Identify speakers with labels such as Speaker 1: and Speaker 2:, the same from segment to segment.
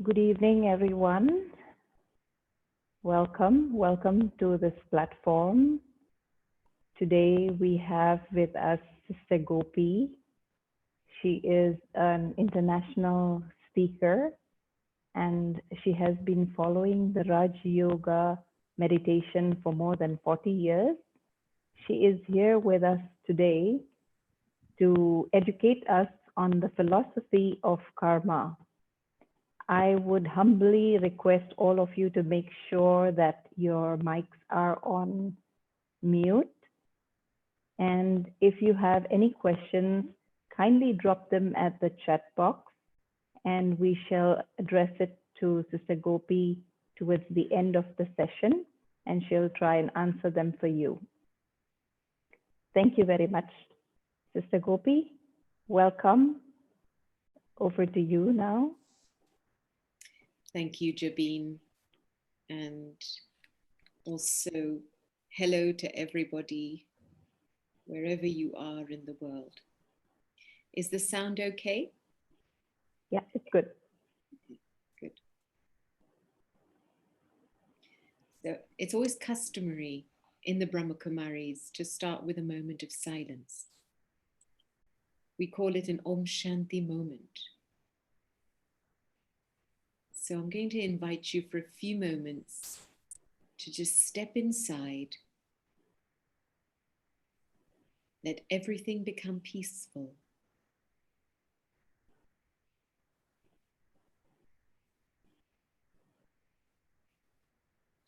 Speaker 1: Good evening, everyone. Welcome to this platform. Today we have with us Sister Gopi. She is an international speaker and she has been following the Raj Yoga meditation for more than 40 years. She is here with us today to educate us on the philosophy of karma. I would humbly request all of you to make sure that your mics are on mute. And if you have any questions, kindly drop them at the chat box and we shall address it to Sister Gopi towards the end of the session, and she'll try and answer them for you. Thank you very much, Sister Gopi. Welcome. Over to you now.
Speaker 2: Thank you, Jabeen. And also, hello to everybody, wherever you are in the world. Is the sound okay?
Speaker 1: Yeah, it's good.
Speaker 2: Good. So it's always customary in the Brahma Kumaris to start with a moment of silence. We call it an Om Shanti moment. So I'm going to invite you for a few moments to just step inside. Let everything become peaceful.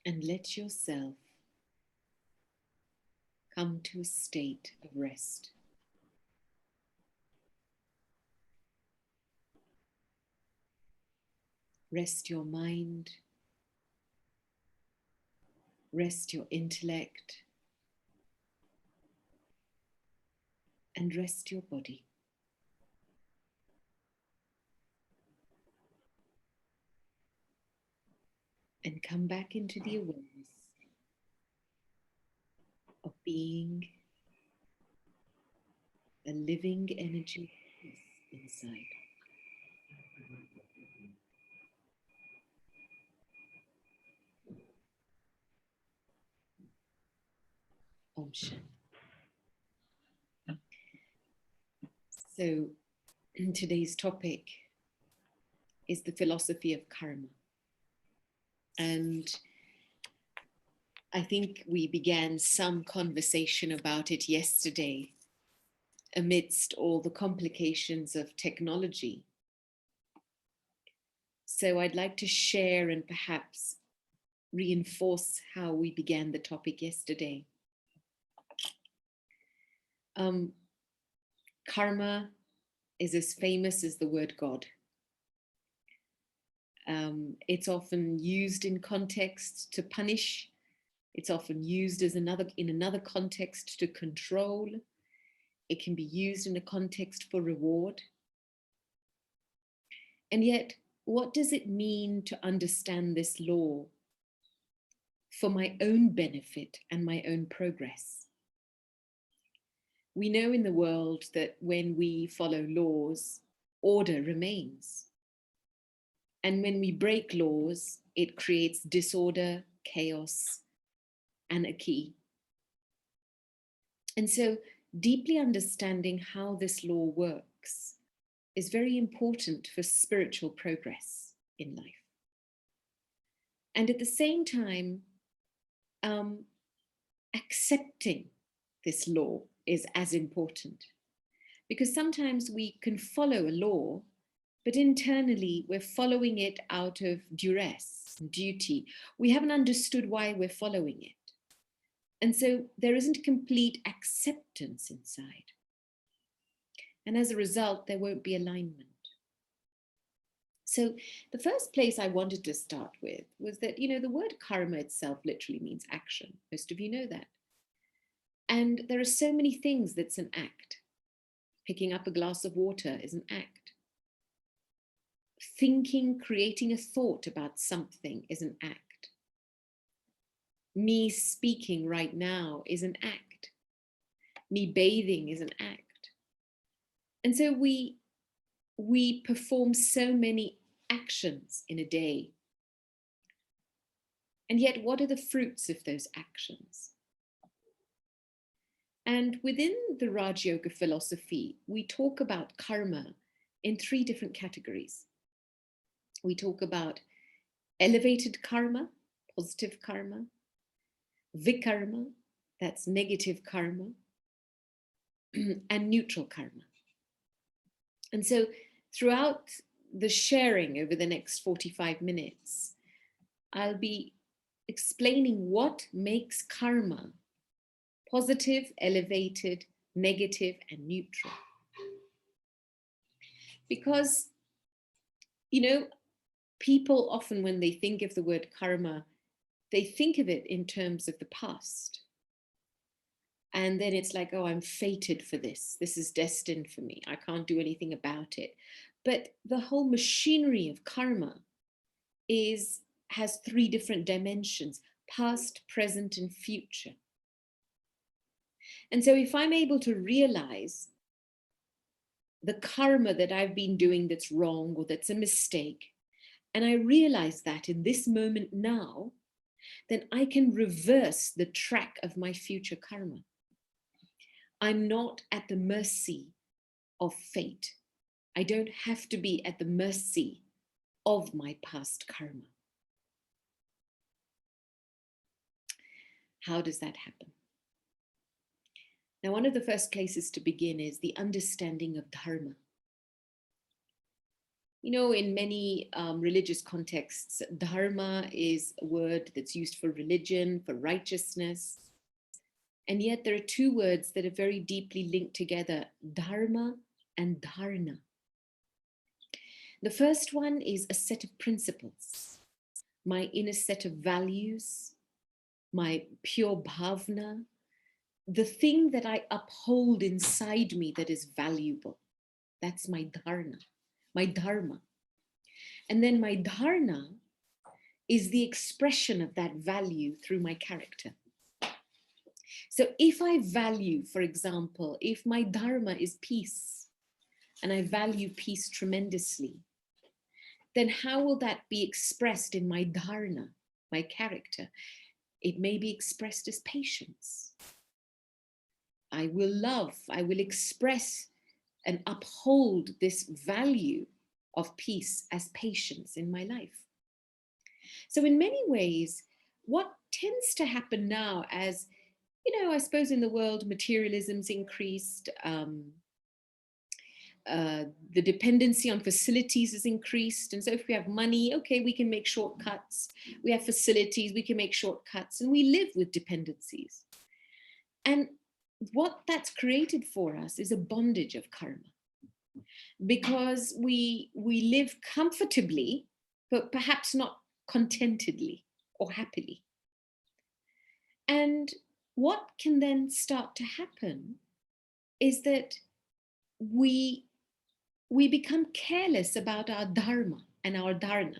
Speaker 2: And let yourself come to a state of rest. Rest your mind, rest your intellect, and rest your body. And come back into the awareness of being a living energy inside. Om Shanti. So today's topic is the philosophy of karma. And I think we began some conversation about it yesterday amidst all the complications of technology. So I'd like to share and perhaps reinforce how we began the topic yesterday. Karma is as famous as the word God. It's often used in context to punish. It's often used as in another context to control. It can be used in a context for reward. And yet, what does it mean to understand this law for my own benefit and my own progress? We know in the world that when we follow laws, order remains. And when we break laws, it creates disorder, chaos, anarchy. And so deeply understanding how this law works is very important for spiritual progress in life. And at the same time, accepting this law is as important, because sometimes we can follow a law, but internally we're following it out of duress, duty. We haven't understood why we're following it. And so there isn't complete acceptance inside. And as a result, there won't be alignment. So the first place I wanted to start with was that, the word karma itself literally means action. Most of you know that. And there are so many things that's an act. Picking up a glass of water is an act. Thinking, creating a thought about something is an act. Me speaking right now is an act. Me bathing is an act. And so we perform so many actions in a day. And yet, what are the fruits of those actions? And within the Raj Yoga philosophy, we talk about karma in 3 different categories. We talk about elevated karma, positive karma, vikarma, that's negative karma, and neutral karma. And so throughout the sharing over the next 45 minutes, I'll be explaining what makes karma positive, elevated, negative, and neutral. Because, people often, when they think of the word karma, they think of it in terms of the past. And then it's like, oh, I'm fated for this. This is destined for me. I can't do anything about it. But the whole machinery of karma has three different dimensions: past, present, and future. And so if I'm able to realize the karma that I've been doing that's wrong or that's a mistake, and I realize that in this moment now, then I can reverse the track of my future karma. I'm not at the mercy of fate. I don't have to be at the mercy of my past karma. How does that happen? Now, one of the first places to begin is the understanding of Dharma. In many religious contexts, Dharma is a word that's used for religion, for righteousness. And yet there are two words that are very deeply linked together: Dharma and Dharna. The first one is a set of principles, my inner set of values, my pure bhavna, the thing that I uphold inside me that is valuable. That's my dharna, my dharma. And then my dharna is the expression of that value through my character. So if I value, for example, if my dharma is peace, and I value peace tremendously, then how will that be expressed in my dharna, my character? It may be expressed as patience. I will love, I will express and uphold this value of peace as patience in my life. So in many ways, what tends to happen now, as I suppose in the world, materialism's increased, the dependency on facilities is increased. And so if we have money, okay, we can make shortcuts. We have facilities, we can make shortcuts, and we live with dependencies. And what that's created for us is a bondage of karma, because we live comfortably, but perhaps not contentedly or happily. And what can then start to happen is that we become careless about our dharma and our dharna.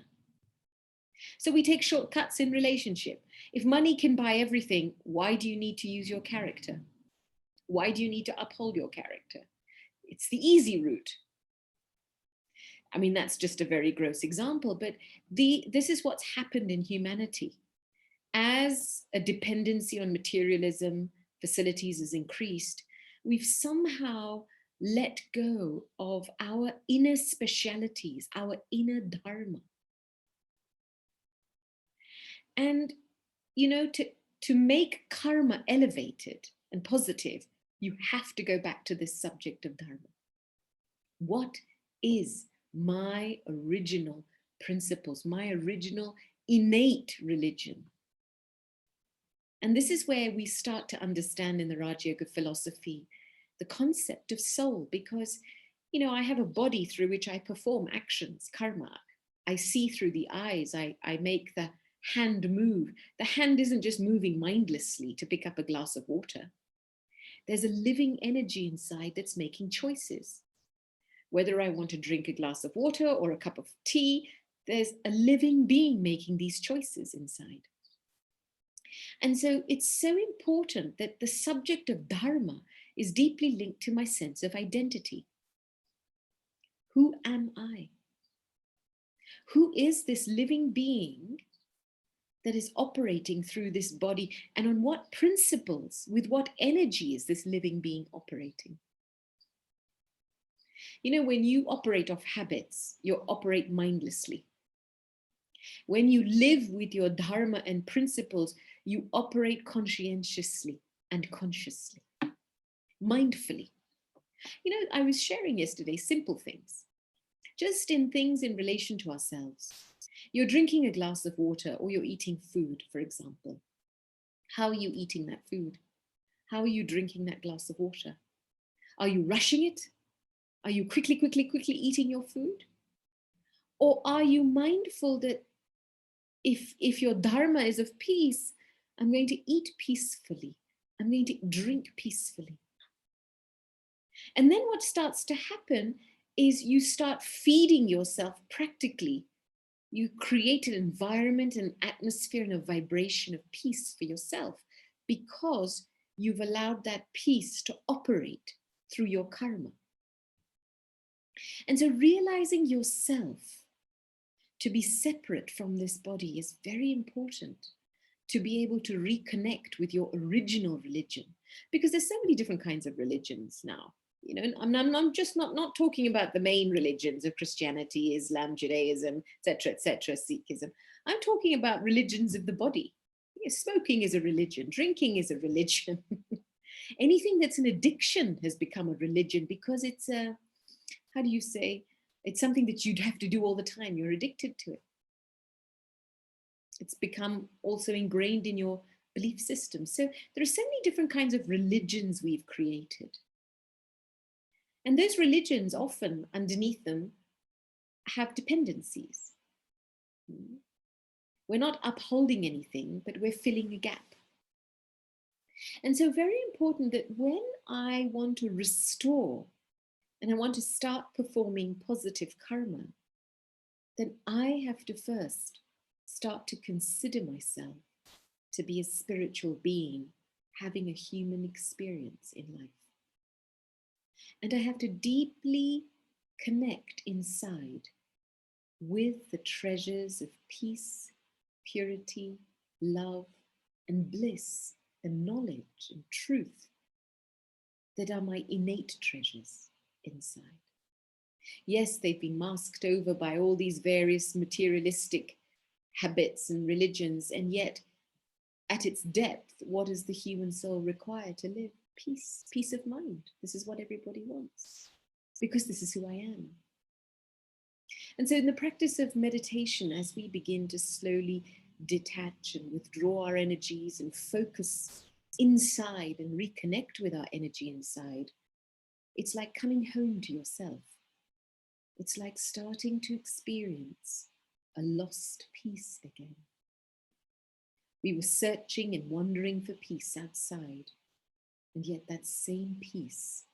Speaker 2: So we take shortcuts in relationship. If money can buy everything, why do you need to use your character? Why do you need to uphold your character? It's the easy route. I mean, that's just a very gross example, but this is what's happened in humanity. As a dependency on materialism, facilities has increased, we've somehow let go of our inner specialities, our inner dharma. And, to make karma elevated and positive, you have to go back to this subject of dharma. What is my original principles, my original innate religion? And this is where we start to understand in the Raja Yoga philosophy the concept of soul, because, I have a body through which I perform actions, karma. I see through the eyes, I make the hand move. The hand isn't just moving mindlessly to pick up a glass of water. There's a living energy inside that's making choices. Whether I want to drink a glass of water or a cup of tea, there's a living being making these choices inside. And so it's so important that the subject of dharma is deeply linked to my sense of identity. Who am I? Who is this living being that is operating through this body? And on what principles, with what energy is this living being operating? When you operate off habits, you operate mindlessly. When you live with your dharma and principles, you operate conscientiously and consciously, mindfully. You know, I was sharing yesterday simple things, just in things in relation to ourselves. You're drinking a glass of water or you're eating food, for example. How are you eating that food? How are you drinking that glass of water? Are you rushing it? Are you quickly eating your food? Or are you mindful that if your dharma is of peace, I'm going to eat peacefully. I'm going to drink peacefully. And then what starts to happen is you start feeding yourself practically. You create an environment, an atmosphere, and a vibration of peace for yourself because you've allowed that peace to operate through your karma. And so realizing yourself to be separate from this body is very important, to be able to reconnect with your original religion, because there's so many different kinds of religions now. You know, I'm just not talking about the main religions of Christianity, Islam, Judaism, etc., Sikhism. I'm talking about religions of the body. Smoking is a religion, drinking is a religion. Anything that's an addiction has become a religion because it's a, how do you say, it's something that you'd have to do all the time. You're addicted to it. It's become also ingrained in your belief system. So there are so many different kinds of religions we've created. And those religions often underneath them have dependencies. We're not upholding anything, but we're filling a gap. And so very important that when I want to restore and I want to start performing positive karma, then I have to first start to consider myself to be a spiritual being having a human experience in life. And I have to deeply connect inside with the treasures of peace, purity, love, and bliss, and knowledge and truth that are my innate treasures inside. Yes, they've been masked over by all these various materialistic habits and religions, and yet at its depth, what does the human soul require to live? Peace, peace of mind. This is what everybody wants, because this is who I am. And so in the practice of meditation, as we begin to slowly detach and withdraw our energies and focus inside and reconnect with our energy inside, it's like coming home to yourself. It's like starting to experience a lost peace again. We were searching and wandering for peace outside, and yet that same peace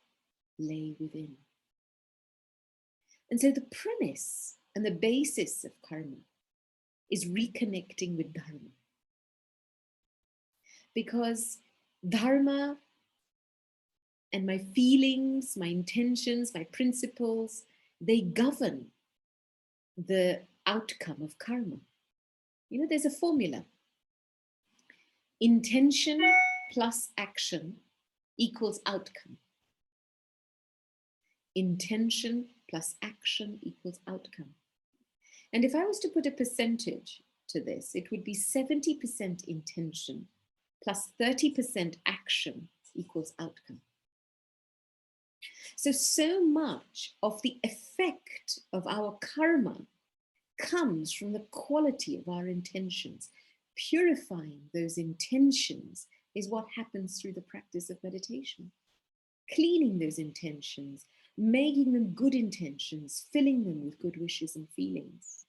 Speaker 2: lay within. And so the premise and the basis of karma is reconnecting with Dharma. Because Dharma and my feelings, my intentions, my principles, they govern the outcome of karma. You know, there's a formula. Intention plus action equals outcome. Intention plus action equals outcome. And if I was to put a percentage to this, it would be 70% intention plus 30% action equals outcome. So much of the effect of our karma comes from the quality of our intentions. Purifying those intentions is what happens through the practice of meditation. Cleaning those intentions, making them good intentions, filling them with good wishes and feelings.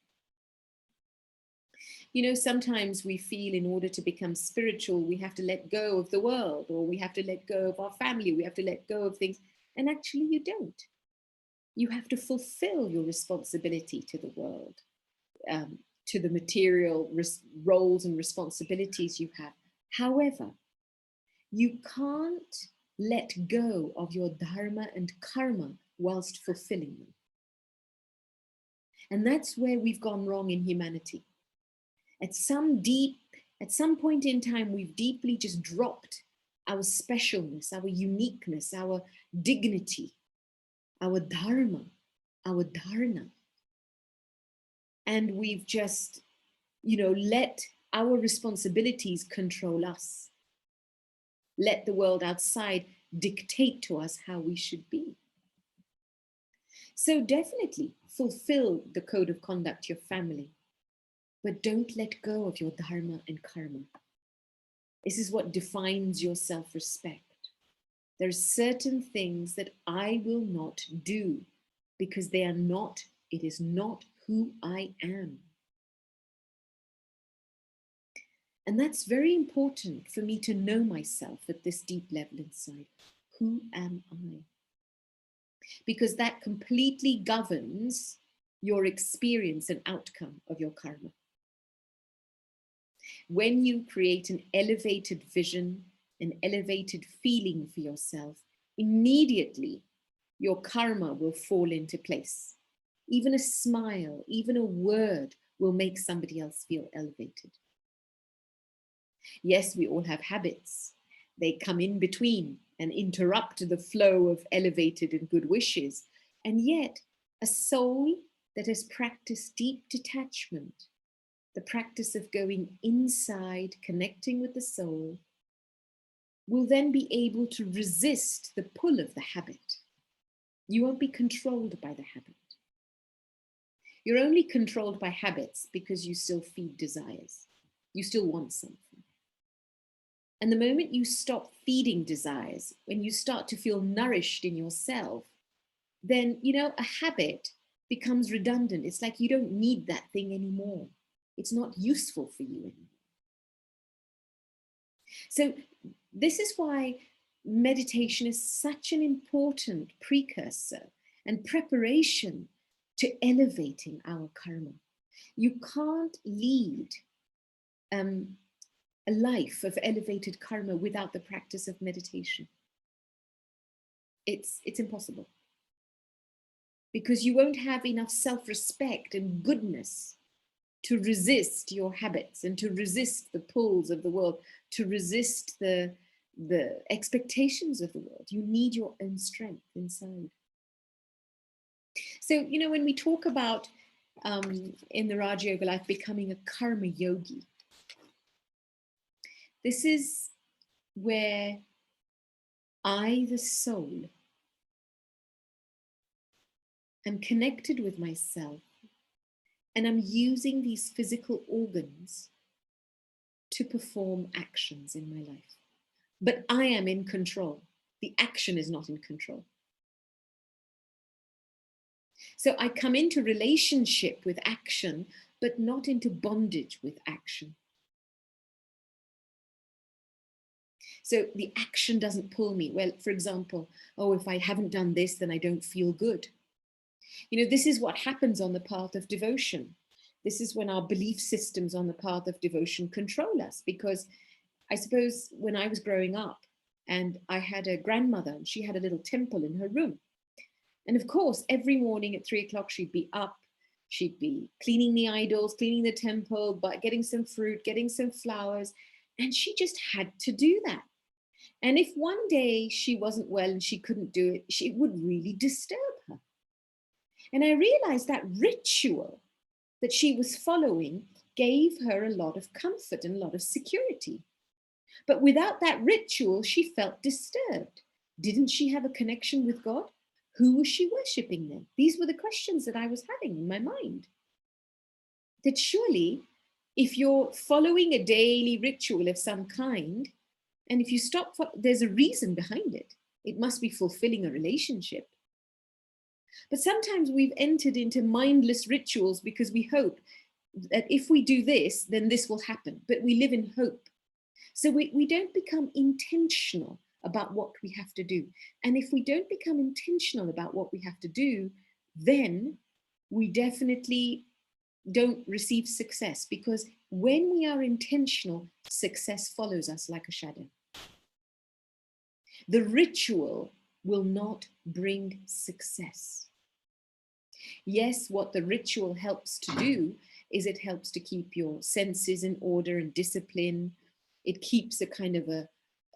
Speaker 2: You know, sometimes we feel in order to become spiritual, we have to let go of the world, or we have to let go of our family, we have to let go of things. And actually you don't. You have to fulfill your responsibility to the world, to the material roles and responsibilities you have. However, you can't let go of your dharma and karma whilst fulfilling them. And that's where we've gone wrong in humanity. At some point in time, we've deeply just dropped our specialness, our uniqueness, our dignity, our dharma, our dharna. And we've just let our responsibilities control us. Let the world outside dictate to us how we should be. So definitely fulfill the code of conduct, your family, but don't let go of your dharma and karma. This is what defines your self-respect. There are certain things that I will not do because it is not who I am. And that's very important for me to know myself at this deep level inside. Who am I? Because that completely governs your experience and outcome of your karma. When you create an elevated vision, an elevated feeling for yourself, immediately your karma will fall into place. Even a smile, even a word will make somebody else feel elevated. Yes, we all have habits. They come in between and interrupt the flow of elevated and good wishes. And yet, a soul that has practiced deep detachment, the practice of going inside, connecting with the soul, will then be able to resist the pull of the habit. You won't be controlled by the habit. You're only controlled by habits because you still feed desires. You still want something. And the moment you stop feeding desires, when you start to feel nourished in yourself, then, a habit becomes redundant. It's like you don't need that thing anymore. It's not useful for you anymore. So this is why meditation is such an important precursor and preparation to elevating our karma. You can't lead a life of elevated karma without the practice of meditation. It's impossible. Because you won't have enough self-respect and goodness to resist your habits and to resist the pulls of the world, to resist the expectations of the world. You need your own strength inside. So, when we talk about in the Raja Yoga life becoming a karma yogi, this is where I, the soul, am connected with myself and I'm using these physical organs to perform actions in my life. But I am in control. The action is not in control. So I come into relationship with action, but not into bondage with action. So the action doesn't pull me. Well, for example, if I haven't done this, then I don't feel good. This is what happens on the path of devotion. This is when our belief systems on the path of devotion control us, because I suppose when I was growing up and I had a grandmother and she had a little temple in her room. And of course, every morning at 3 o'clock, she'd be up, she'd be cleaning the idols, cleaning the temple, but getting some fruit, getting some flowers. And she just had to do that. And if one day she wasn't well and she couldn't do it, it would really disturb her. And I realized that ritual that she was following gave her a lot of comfort and a lot of security. But without that ritual, she felt disturbed. Didn't she have a connection with God? Who was she worshipping then? These were the questions that I was having in my mind. That surely, if you're following a daily ritual of some kind, and if you stop, there's a reason behind it. It must be fulfilling a relationship. But sometimes we've entered into mindless rituals because we hope that if we do this, then this will happen. But we live in hope. So we don't become intentional about what we have to do. And if we don't become intentional about what we have to do, then we definitely don't receive success, because when we are intentional, success follows us like a shadow. The ritual will not bring success. Yes, what the ritual helps to do is it helps to keep your senses in order and discipline. It keeps a kind of a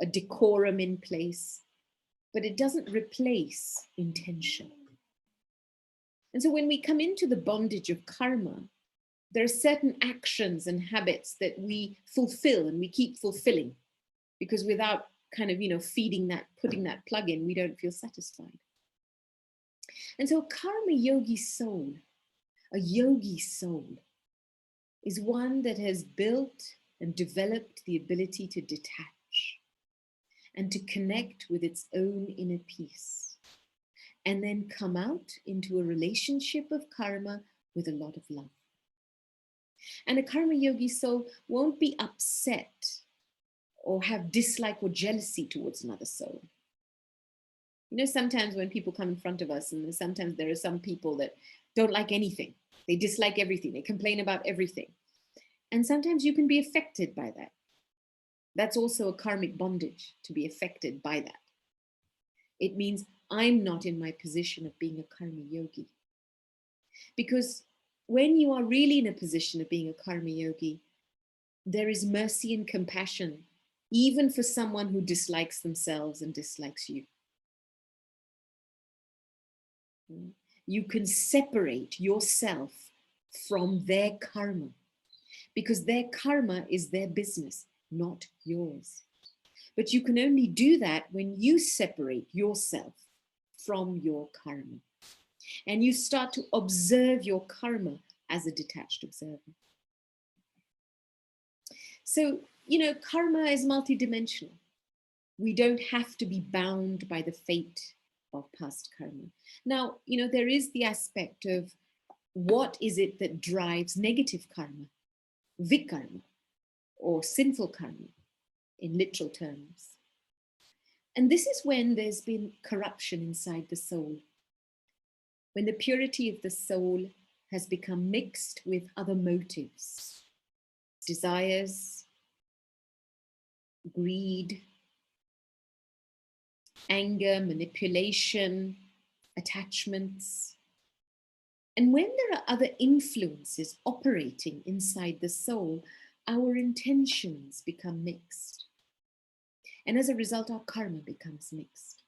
Speaker 2: decorum in place, but it doesn't replace intention. And so when we come into the bondage of karma, there are certain actions and habits that we fulfill and we keep fulfilling, because without kind of, feeding that, putting that plug in, we don't feel satisfied. And so karma yogi soul, a yogi soul, is one that has built and developed the ability to detach and to connect with its own inner peace, and then come out into a relationship of karma with a lot of love. And a karma yogi soul won't be upset or have dislike or jealousy towards another soul. Sometimes when people come in front of us, and sometimes there are some people that don't like anything, they dislike everything, they complain about everything. And sometimes you can be affected by that. That's also a karmic bondage, to be affected by that. It means I'm not in my position of being a karma yogi. Because when you are really in a position of being a karma yogi, there is mercy and compassion, even for someone who dislikes themselves and dislikes you. You can separate yourself from their karma, because their karma is their business, not yours. But you can only do that when you separate yourself from your karma. And you start to observe your karma as a detached observer. So, karma is multidimensional. We don't have to be bound by the fate of past karma. Now, there is the aspect of what is it that drives negative karma, vikarma, or sinful karma in literal terms. And this is when there's been corruption inside the soul, when the purity of the soul has become mixed with other motives, desires, greed, anger, manipulation, attachments. And when there are other influences operating inside the soul, our intentions become mixed. And as a result, our karma becomes mixed.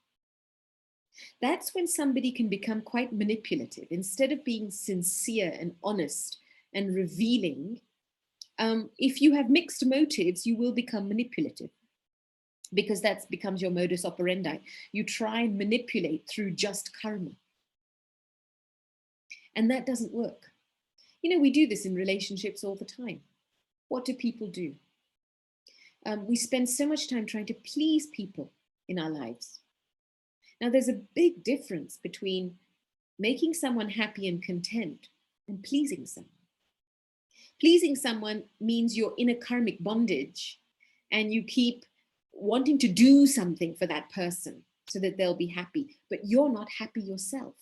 Speaker 2: That's when somebody can become quite manipulative. Instead of being sincere and honest and revealing, if you have mixed motives, you will become manipulative, because that becomes your modus operandi. You try and manipulate through just karma. And that doesn't work. We do this in relationships all the time. What do people do? We spend so much time trying to please people in our lives. Now, there's a big difference between making someone happy and content and pleasing someone. Pleasing someone means you're in a karmic bondage and you keep wanting to do something for that person so that they'll be happy, but you're not happy yourself.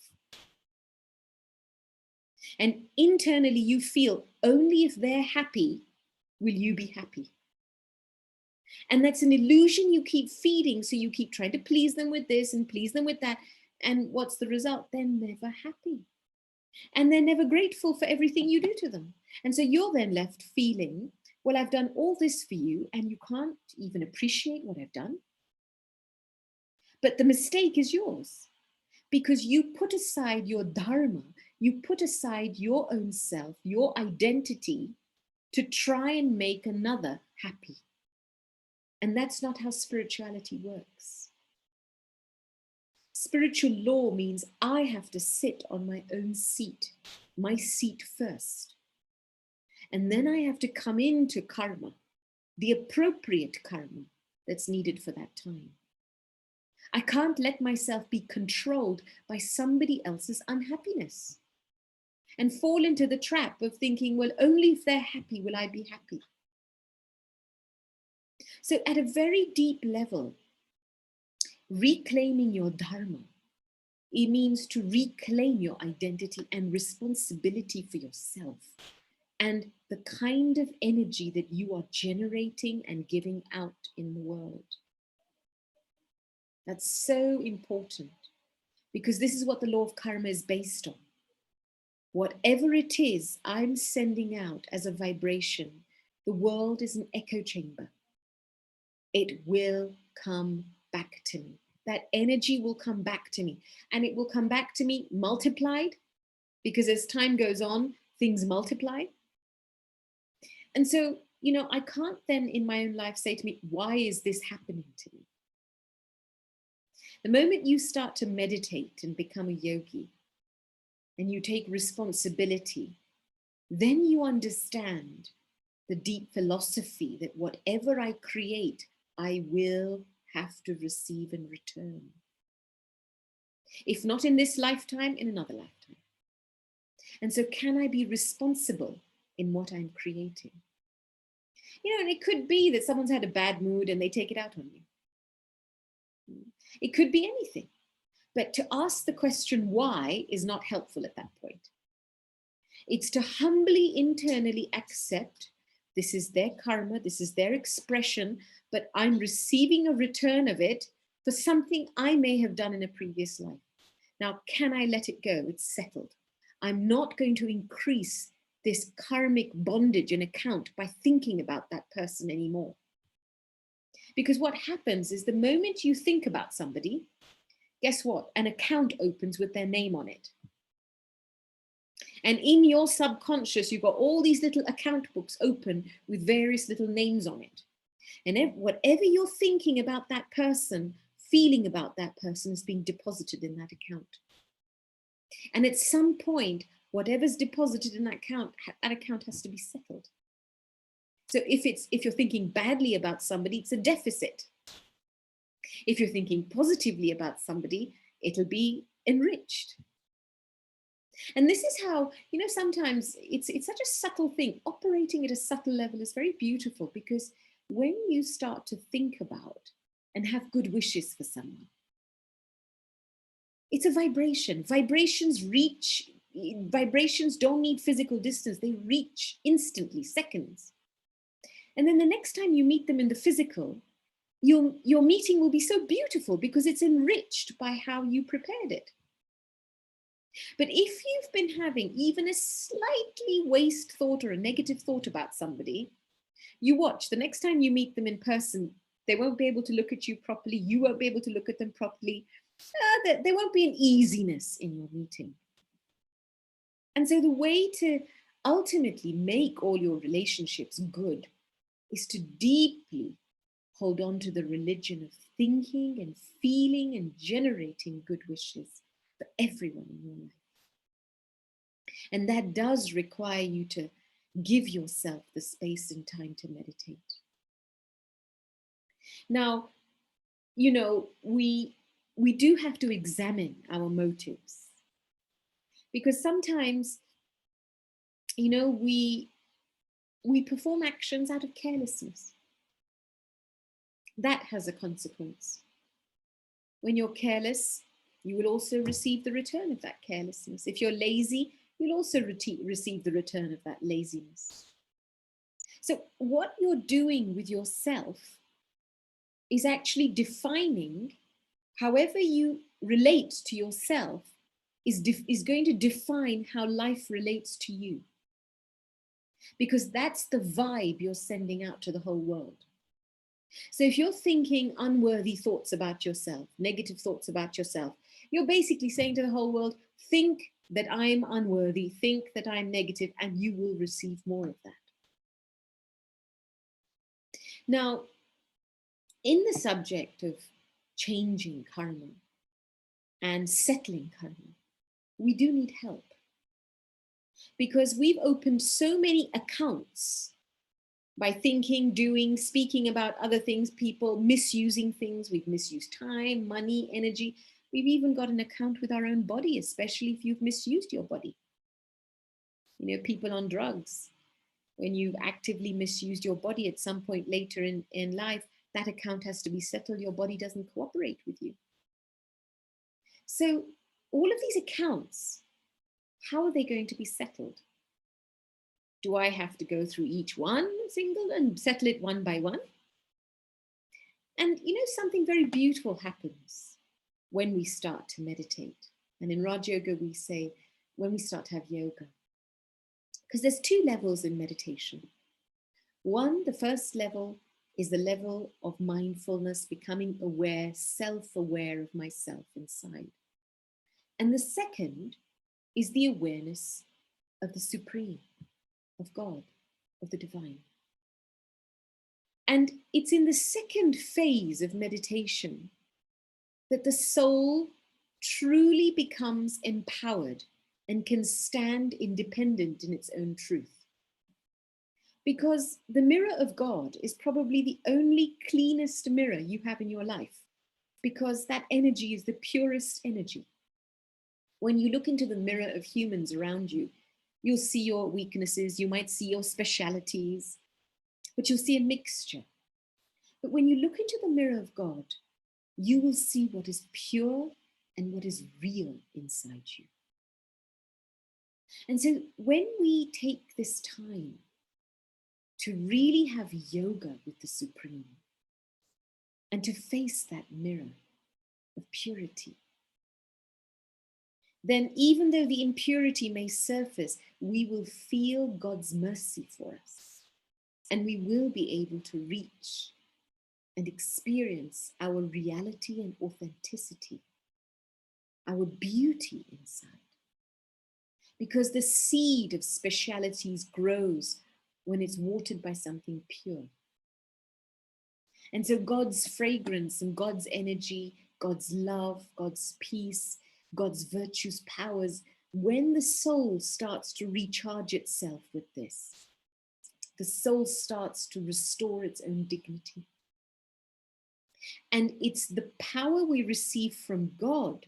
Speaker 2: And internally you feel only if they're happy will you be happy. And that's an illusion you keep feeding. So you keep trying to please them with this and please them with that. And what's the result? They're never happy. And they're never grateful for everything you do to them. And so you're then left feeling, well, I've done all this for you and you can't even appreciate what I've done. But the mistake is yours, because you put aside your dharma, you put aside your own self, your identity, to try and make another happy. And that's not how spirituality works. Spiritual law means I have to sit on my own seat, my seat first. And then I have to come into karma, the appropriate karma that's needed for that time. I can't let myself be controlled by somebody else's unhappiness and fall into the trap of thinking, well, only if they're happy will I be happy. So at a very deep level, reclaiming your dharma, it means to reclaim your identity and responsibility for yourself and the kind of energy that you are generating and giving out in the world. That's so important, because this is what the law of karma is based on. Whatever it is I'm sending out as a vibration, the world is an echo chamber. It will come back to me. That energy will come back to me, and it will come back to me multiplied, because as time goes on, things multiply. And so, I can't then in my own life say to me, why is this happening to me? The moment you start to meditate and become a yogi and you take responsibility, then you understand the deep philosophy that whatever I create, I will have to receive in return. If not in this lifetime, in another lifetime. And so can I be responsible in what I'm creating? And it could be that someone's had a bad mood and they take it out on you. It could be anything. But to ask the question why is not helpful at that point. It's to humbly internally accept this is their karma, this is their expression, but I'm receiving a return of it for something I may have done in a previous life. Now, can I let it go? It's settled. I'm not going to increase this karmic bondage and account by thinking about that person anymore. Because what happens is the moment you think about somebody, guess what? An account opens with their name on it. And in your subconscious, you've got all these little account books open with various little names on it. And whatever you're thinking about that person, feeling about that person is being deposited in that account. And at some point, whatever's deposited in that account has to be settled. So if you're thinking badly about somebody, it's a deficit. If you're thinking positively about somebody, it'll be enriched. And this is how, sometimes it's such a subtle thing. Operating at a subtle level is very beautiful, because when you start to think about and have good wishes for someone, it's a vibration. Vibrations don't need physical distance. They reach instantly, seconds. And then the next time you meet them in the physical, your meeting will be so beautiful because it's enriched by how you prepared it. But if you've been having even a slightly waste thought or a negative thought about somebody, you watch, the next time you meet them in person, they won't be able to look at you properly. You won't be able to look at them properly. There won't be an easiness in your meeting. And so the way to ultimately make all your relationships good is to deeply hold on to the religion of thinking and feeling and generating good wishes for everyone in your life. And that does require you to give yourself the space and time to meditate. Now, we do have to examine our motives, because sometimes, we perform actions out of carelessness. That has a consequence. When you're careless, you will also receive the return of that carelessness. If you're lazy, you'll also receive the return of that laziness. So what you're doing with yourself is actually defining, however you relate to yourself is going to define how life relates to you. Because that's the vibe you're sending out to the whole world. So if you're thinking unworthy thoughts about yourself, negative thoughts about yourself, you're basically saying to the whole world, think that I'm unworthy, think that I'm negative, and you will receive more of that. Now, in the subject of changing karma and settling karma, we do need help, because we've opened so many accounts by thinking, doing, speaking about other things, people misusing things. We've misused time, money, energy. We've even got an account with our own body, especially if you've misused your body. People on drugs, when you've actively misused your body at some point later in life, that account has to be settled. Your body doesn't cooperate with you. So all of these accounts, how are they going to be settled? Do I have to go through each one single and settle it one by one? And something very beautiful happens when we start to meditate. And in Raj Yoga, we say, when we start to have yoga. Because there's two levels in meditation. One, the first level is the level of mindfulness, becoming aware, self-aware of myself inside. And the second is the awareness of the Supreme, of God, of the divine. And it's in the second phase of meditation that the soul truly becomes empowered and can stand independent in its own truth. Because the mirror of God is probably the only cleanest mirror you have in your life, because that energy is the purest energy. When you look into the mirror of humans around you, you'll see your weaknesses, you might see your specialities, but you'll see a mixture. But when you look into the mirror of God, you will see what is pure and what is real inside you. And so when we take this time to really have yoga with the Supreme and to face that mirror of purity, then even though the impurity may surface, we will feel God's mercy for us, and we will be able to reach and experience our reality and authenticity, our beauty inside. Because the seed of specialities grows when it's watered by something pure. And so God's fragrance and God's energy, God's love, God's peace, God's virtues, powers, when the soul starts to recharge itself with this, the soul starts to restore its own dignity. And it's the power we receive from God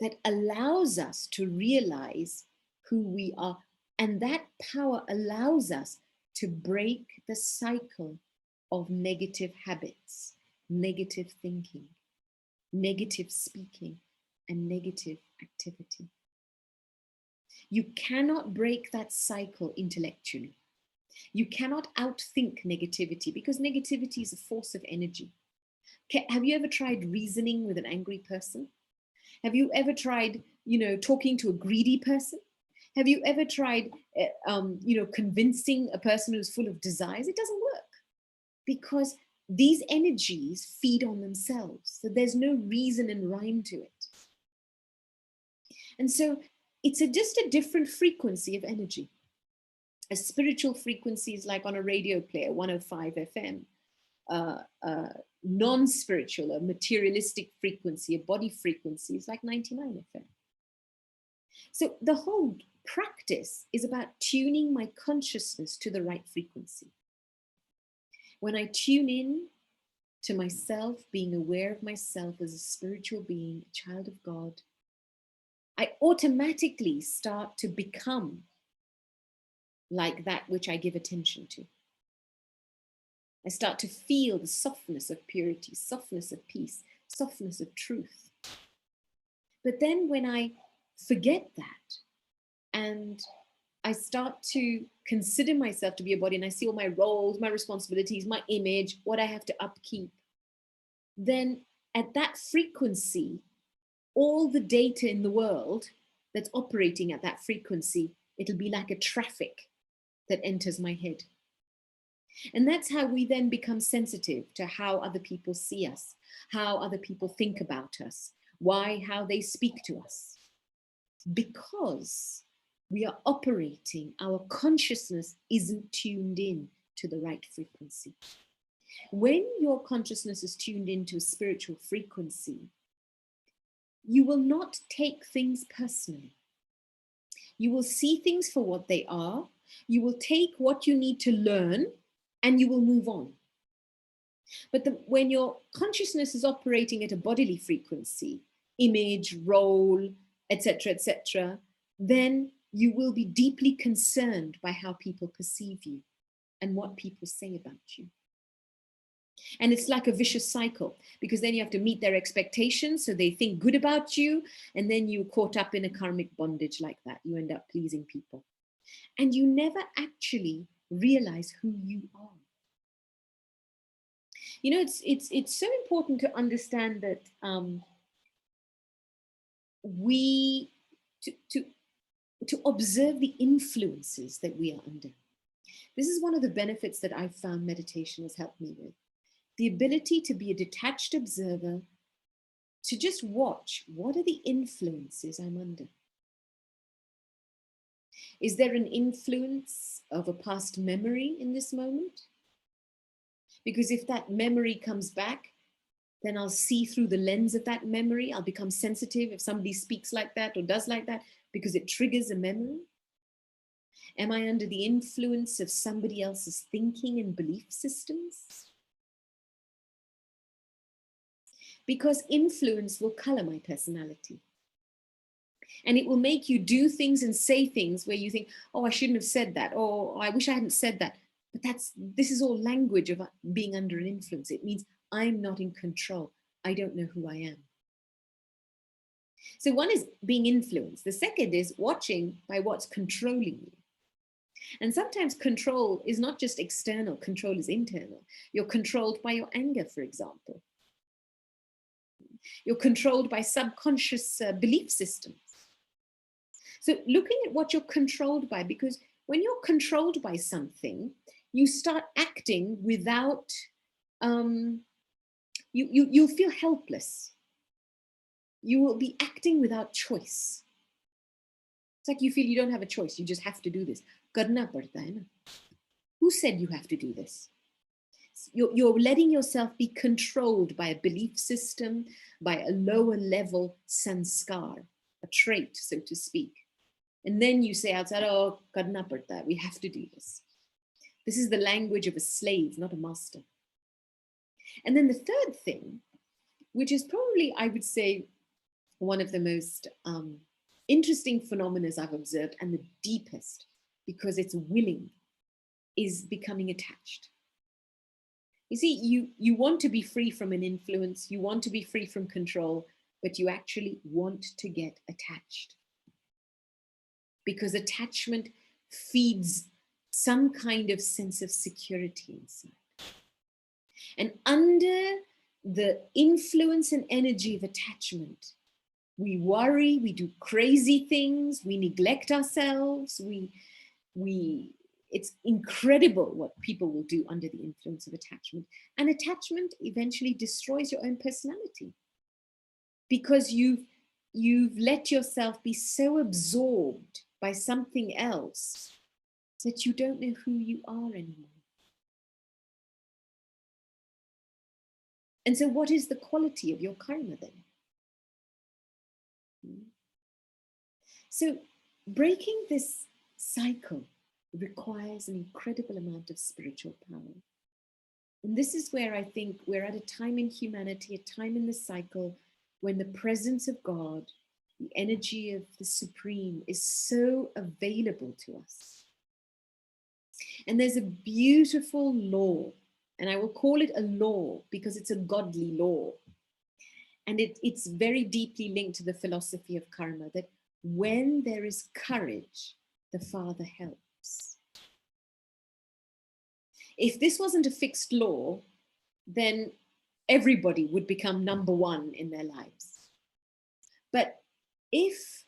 Speaker 2: that allows us to realize who we are. And that power allows us to break the cycle of negative habits, negative thinking, negative speaking, and negative activity. You cannot break that cycle intellectually. You cannot outthink negativity, because negativity is a force of energy. Have you ever tried reasoning with an angry person? Have you ever tried, talking to a greedy person? Have you ever tried, convincing a person who's full of desires? It doesn't work, because these energies feed on themselves. So there's no reason and rhyme to it. And so it's just a different frequency of energy. A spiritual frequency is like on a radio player, 105 FM. Non-spiritual, a materialistic frequency, a body frequency is like 99 FM. So the whole practice is about tuning my consciousness to the right frequency. When I tune in to myself, being aware of myself as a spiritual being, a child of God, I automatically start to become like that which I give attention to. I start to feel the softness of purity, softness of peace, softness of truth. But then when I forget that and I start to consider myself to be a body, and I see all my roles, my responsibilities, my image, what I have to upkeep, then at that frequency, all the data in the world that's operating at that frequency, it'll be like a traffic that enters my head. And that's how we then become sensitive to how other people see us, how other people think about us, how they speak to us. Because we are operating, our consciousness isn't tuned in to the right frequency. When your consciousness is tuned into a spiritual frequency, you will not take things personally. You will see things for what they are. You will take what you need to learn and you will move on. But when your consciousness is operating at a bodily frequency, image, role, etc., then you will be deeply concerned by how people perceive you and what people say about you. And it's like a vicious cycle, because then you have to meet their expectations, so they think good about you, and then you're caught up in a karmic bondage like that. You end up pleasing people. And you never actually realize who you are. It's so important to understand that to observe the influences that we are under. This is one of the benefits that I've found meditation has helped me with. The ability to be a detached observer, to just watch, what are the influences I'm under? Is there an influence of a past memory in this moment. Because if that memory comes back, then I'll see through the lens of that memory. I'll become sensitive if somebody speaks like that or does like that, because it triggers a memory. Am I under the influence of somebody else's thinking and belief systems? Because influence will color my personality. And it will make you do things and say things where you think, oh, I shouldn't have said that, or I wish I hadn't said that. But this is all language of being under an influence. It means I'm not in control. I don't know who I am. So one is being influenced. The second is watching by what's controlling you. And sometimes control is not just external, control is internal. You're controlled by your anger, for example. You're controlled by subconscious belief systems. So looking at what you're controlled by, because when you're controlled by something, you start acting without, you'll feel helpless. You will be acting without choice. It's like you feel you don't have a choice. You just have to do this. Karna padta hai na. Who said you have to do this? You're letting yourself be controlled by a belief system, by a lower level sanskar, a trait, so to speak. And then you say outside, oh, karna padta hai, we have to do this. This is the language of a slave, not a master. And then the third thing, which is probably, I would say, one of the most interesting phenomena I've observed, and the deepest, because it's willing, is becoming attached. You see, you want to be free from an influence, you want to be free from control, but you actually want to get attached. Because attachment feeds some kind of sense of security inside. And under the influence and energy of attachment, we worry, we do crazy things, we neglect ourselves, it's incredible what people will do under the influence of attachment. And attachment eventually destroys your own personality, because you've let yourself be so absorbed by something else that you don't know who you are anymore. And so what is the quality of your karma then? So breaking this cycle requires an incredible amount of spiritual power. And this is where I think we're at a time in humanity, a time in the cycle, when the presence of God, the energy of the Supreme, is so available to us. And there's a beautiful law, and I will call it a law because it's a godly law. And it's very deeply linked to the philosophy of karma, that when there is courage, the Father helps. If this wasn't a fixed law, then everybody would become number one in their lives. But if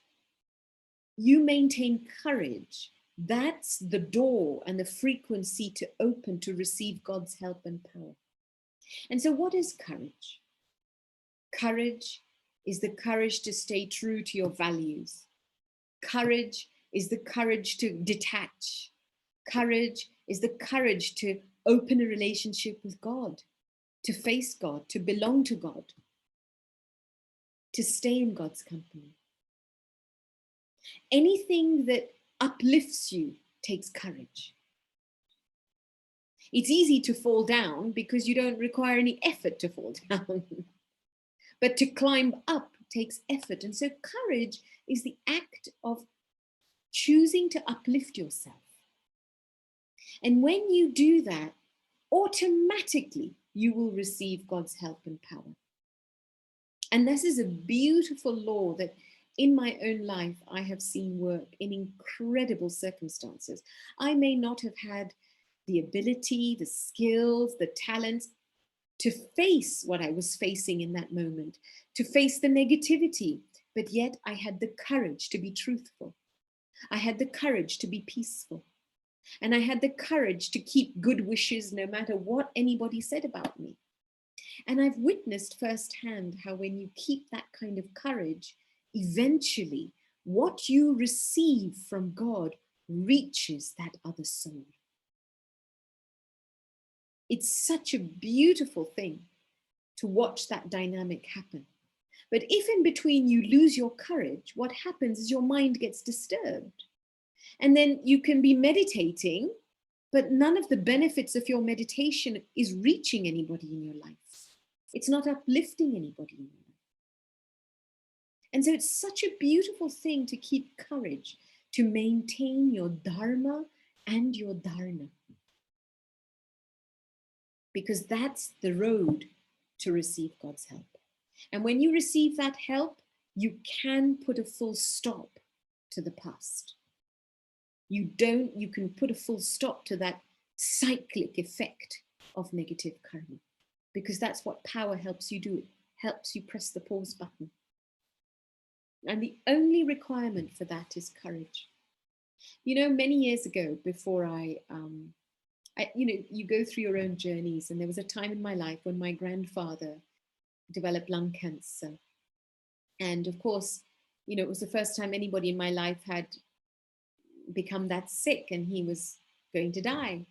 Speaker 2: you maintain courage, that's the door and the frequency to open to receive God's help and power. And so what is courage? Courage is the courage to stay true to your values. Courage is the courage to detach. Courage is the courage to open a relationship with God, to face God, to belong to God, to stay in God's company. Anything that uplifts you takes courage. It's easy to fall down because you don't require any effort to fall down. But to climb up takes effort. And so courage is the act of choosing to uplift yourself. And when you do that, automatically you will receive God's help and power. And this is a beautiful law that in my own life I have seen work in incredible circumstances. I may not have had the ability, the skills, the talents to face what I was facing in that moment, to face the negativity, but yet I had the courage to be truthful. I had the courage to be peaceful. And I had the courage to keep good wishes no matter what anybody said about me. And I've witnessed firsthand how when you keep that kind of courage, eventually what you receive from God reaches that other soul. It's such a beautiful thing to watch that dynamic happen. But if in between you lose your courage, what happens is your mind gets disturbed. And then you can be meditating, but none of the benefits of your meditation is reaching anybody in your life. It's not uplifting anybody in your life. And so it's such a beautiful thing to keep courage, to maintain your Dharma and your Dharna. Because that's the road to receive God's help. And when you receive that help, you can put a full stop to the past. You can put a full stop to that cyclic effect of negative karma, because that's what power helps you do. It helps you press the pause button. And the only requirement for that is courage. You know, many years ago, before you go through your own journeys, and there was a time in my life when my grandfather developed lung cancer. And of course, it was the first time anybody in my life had become that sick, and he was going to die.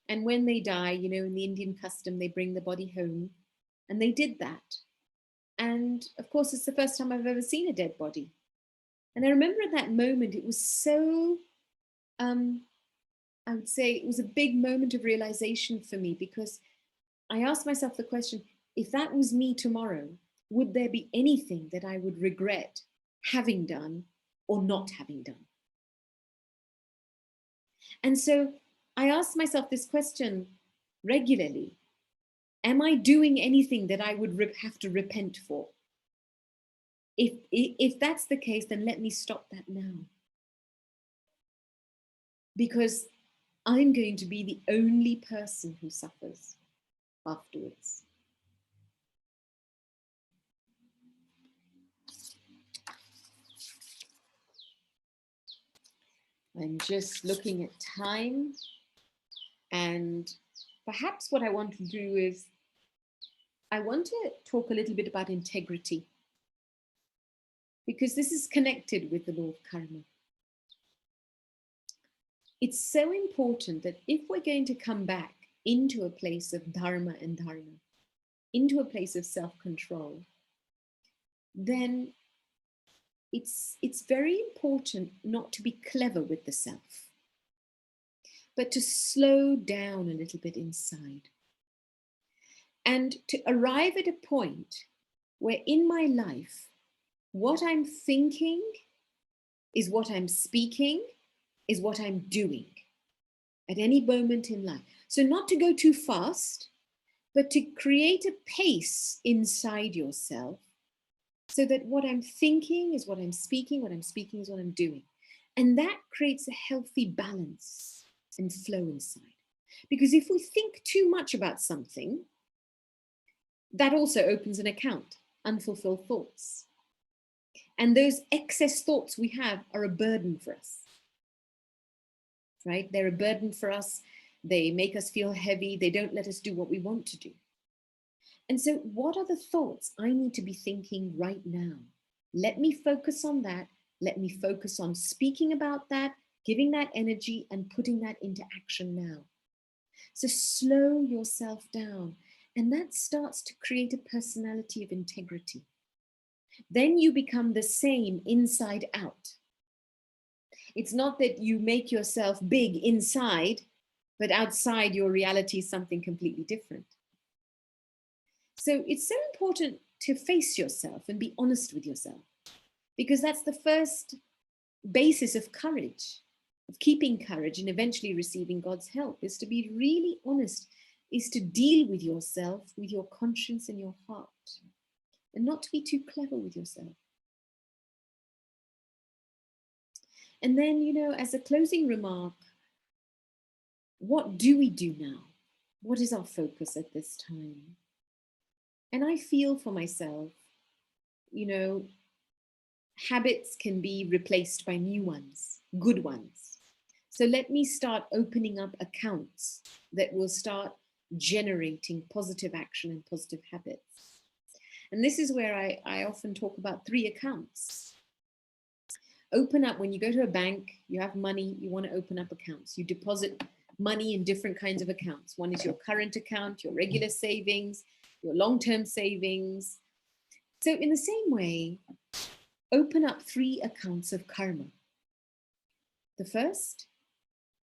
Speaker 2: And when they die, in the Indian custom, they bring the body home, and they did that. And of course, it's the first time I've ever seen a dead body. And I remember at that moment, it was so, I would say it was a big moment of realization for me, because I asked myself the question, if that was me tomorrow, would there be anything that I would regret having done or not having done? And so I asked myself this question regularly. Am I doing anything that I would have to repent for? If that's the case, then let me stop that now. Because I'm going to be the only person who suffers afterwards. I'm just looking at time, and perhaps what I want to do is I want to talk a little bit about integrity, because this is connected with the law of karma. It's so important that if we're going to come back into a place of Dharma and Dharma, into a place of self-control, then it's very important not to be clever with the self, but to slow down a little bit inside. And to arrive at a point where in my life, what I'm thinking is what I'm speaking, is what I'm doing at any moment in life. So not to go too fast, but to create a pace inside yourself, so that what I'm thinking is what I'm speaking, what I'm speaking is what I'm doing. And that creates a healthy balance and flow inside. Because if we think too much about something, that also opens an account, unfulfilled thoughts. And those excess thoughts we have are a burden for us, right? They're a burden for us. They make us feel heavy. They don't let us do what we want to do. And so what are the thoughts I need to be thinking right now? Let me focus on that. Let me focus on speaking about that, giving that energy and putting that into action now. So slow yourself down, and that starts to create a personality of integrity. Then you become the same inside out. It's not that you make yourself big inside, but outside your reality is something completely different. So it's so important to face yourself and be honest with yourself, because that's the first basis of courage, of keeping courage and eventually receiving God's help, is to be really honest, is to deal with yourself, with your conscience and your heart, and not to be too clever with yourself. And then, as a closing remark, what do we do now? What is our focus at this time? And I feel for myself, habits can be replaced by new ones, good ones. So let me start opening up accounts that will start generating positive action and positive habits. And this is where I often talk about 3 accounts. open up, when you go to a bank, you have money, you want to open up accounts. You deposit money in different kinds of accounts. One is your current account, your regular savings, your long-term savings. So in the same way, open up 3 accounts of karma. The first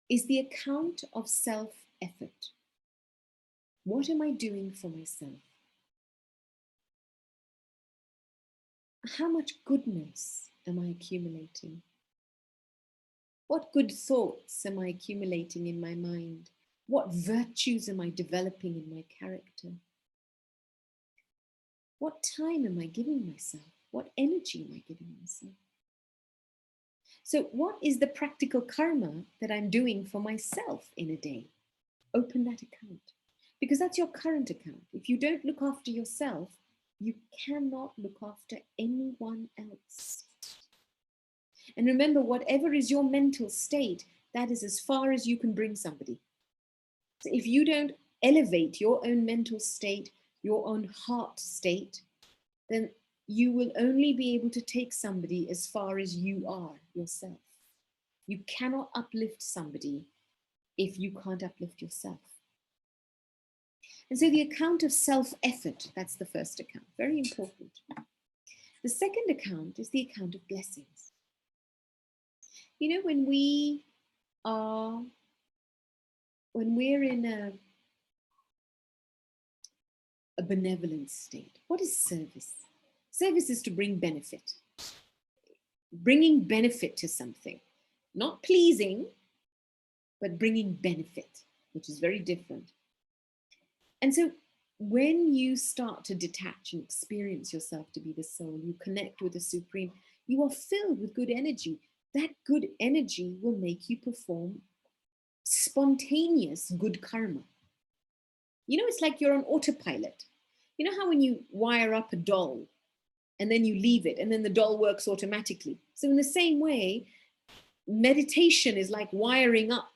Speaker 2: is the account of self-effort. What am I doing for myself? How much goodness am I accumulating? What good thoughts am I accumulating in my mind? What virtues am I developing in my character? What time am I giving myself? What energy am I giving myself? So what is the practical karma that I'm doing for myself in a day? Open that account, because that's your current account. If you don't look after yourself, you cannot look after anyone else. And remember, whatever is your mental state, that is as far as you can bring somebody. So if you don't elevate your own mental state, your own heart state, then you will only be able to take somebody as far as you are yourself. You cannot uplift somebody if you can't uplift yourself. And so the account of self-effort, that's the first account, very important. The second account is the account of blessings. You know, when we're in a benevolent state, what is service? Service is to bring benefit, bringing benefit to something, not pleasing, but bringing benefit, which is very different. And so when you start to detach and experience yourself to be the soul, you connect with the Supreme, you are filled with good energy. That good energy will make you perform spontaneous good karma. You know, it's like you're on autopilot. You know how when you wire up a doll and then you leave it and then the doll works automatically. So in the same way, meditation is like wiring up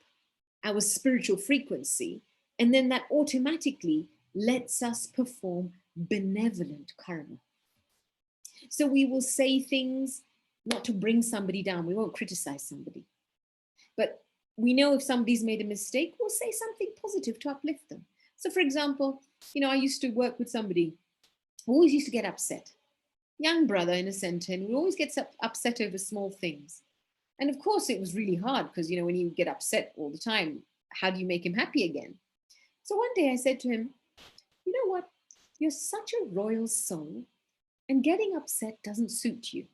Speaker 2: our spiritual frequency, and then that automatically lets us perform benevolent karma. So we will say things not to bring somebody down. We won't criticize somebody. But we know if somebody's made a mistake, we'll say something positive to uplift them. So for example, you know, I used to work with somebody who always used to get upset. Young brother in a center, and we always get upset over small things. And of course, it was really hard because, you know, when you get upset all the time, how do you make him happy again? So one day I said to him, you know what? You're such a royal soul, and getting upset doesn't suit you.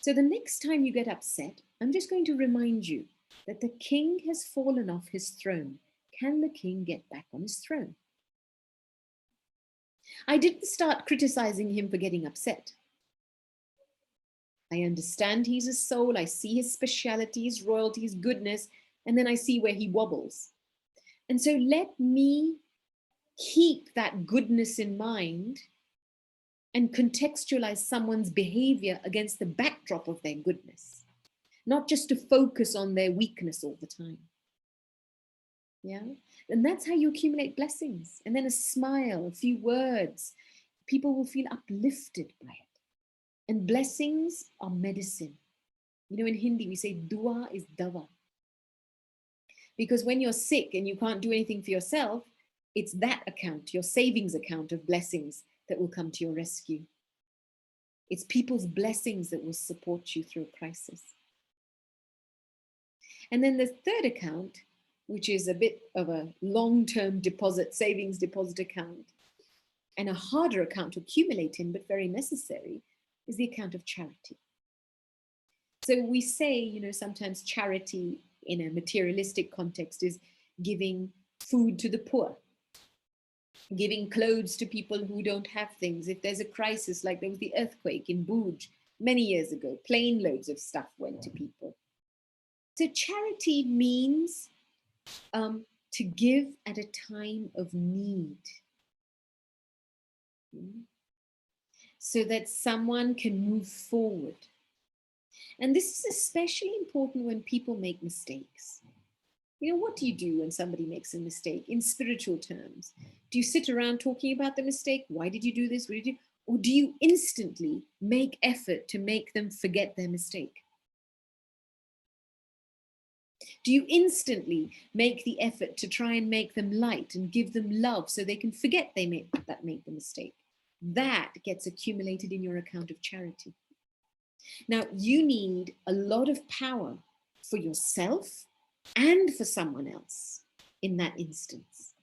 Speaker 2: So the next time you get upset, I'm just going to remind you that the king has fallen off his throne. Can the king get back on his throne? I didn't start criticizing him for getting upset. I understand he's a soul. I see his speciality, his royalty, his goodness, and then I see where he wobbles. And so let me keep that goodness in mind and contextualize someone's behavior against the backdrop of their goodness, not just to focus on their weakness all the time. Yeah. And that's how you accumulate blessings. And then a smile, a few words, people will feel uplifted by it. And blessings are medicine. You know, in Hindi, we say dua is dawa. Because when you're sick and you can't do anything for yourself, it's that account, your savings account of blessings, that will come to your rescue. It's people's blessings that will support you through a crisis. And then the third account, which is a bit of a long-term deposit, savings deposit account, and a harder account to accumulate in, but very necessary, is the account of charity. So we say, you know, sometimes charity in a materialistic context is giving food to the poor, giving clothes to people who don't have things. If there's a crisis, like there was the earthquake in Bhuj many years ago, plane loads of stuff went to people. So charity means to give at a time of need, so that someone can move forward. And this is especially important when people make mistakes. You know, what do you do when somebody makes a mistake in spiritual terms? Do you sit around talking about the mistake? Why did you do this? What did you do? Or do you instantly make effort to make them forget their mistake? Do you instantly make the effort to try and make them light and give them love so they can forget they made the mistake? That gets accumulated in your account of charity. Now, you need a lot of power for yourself and for someone else in that instance.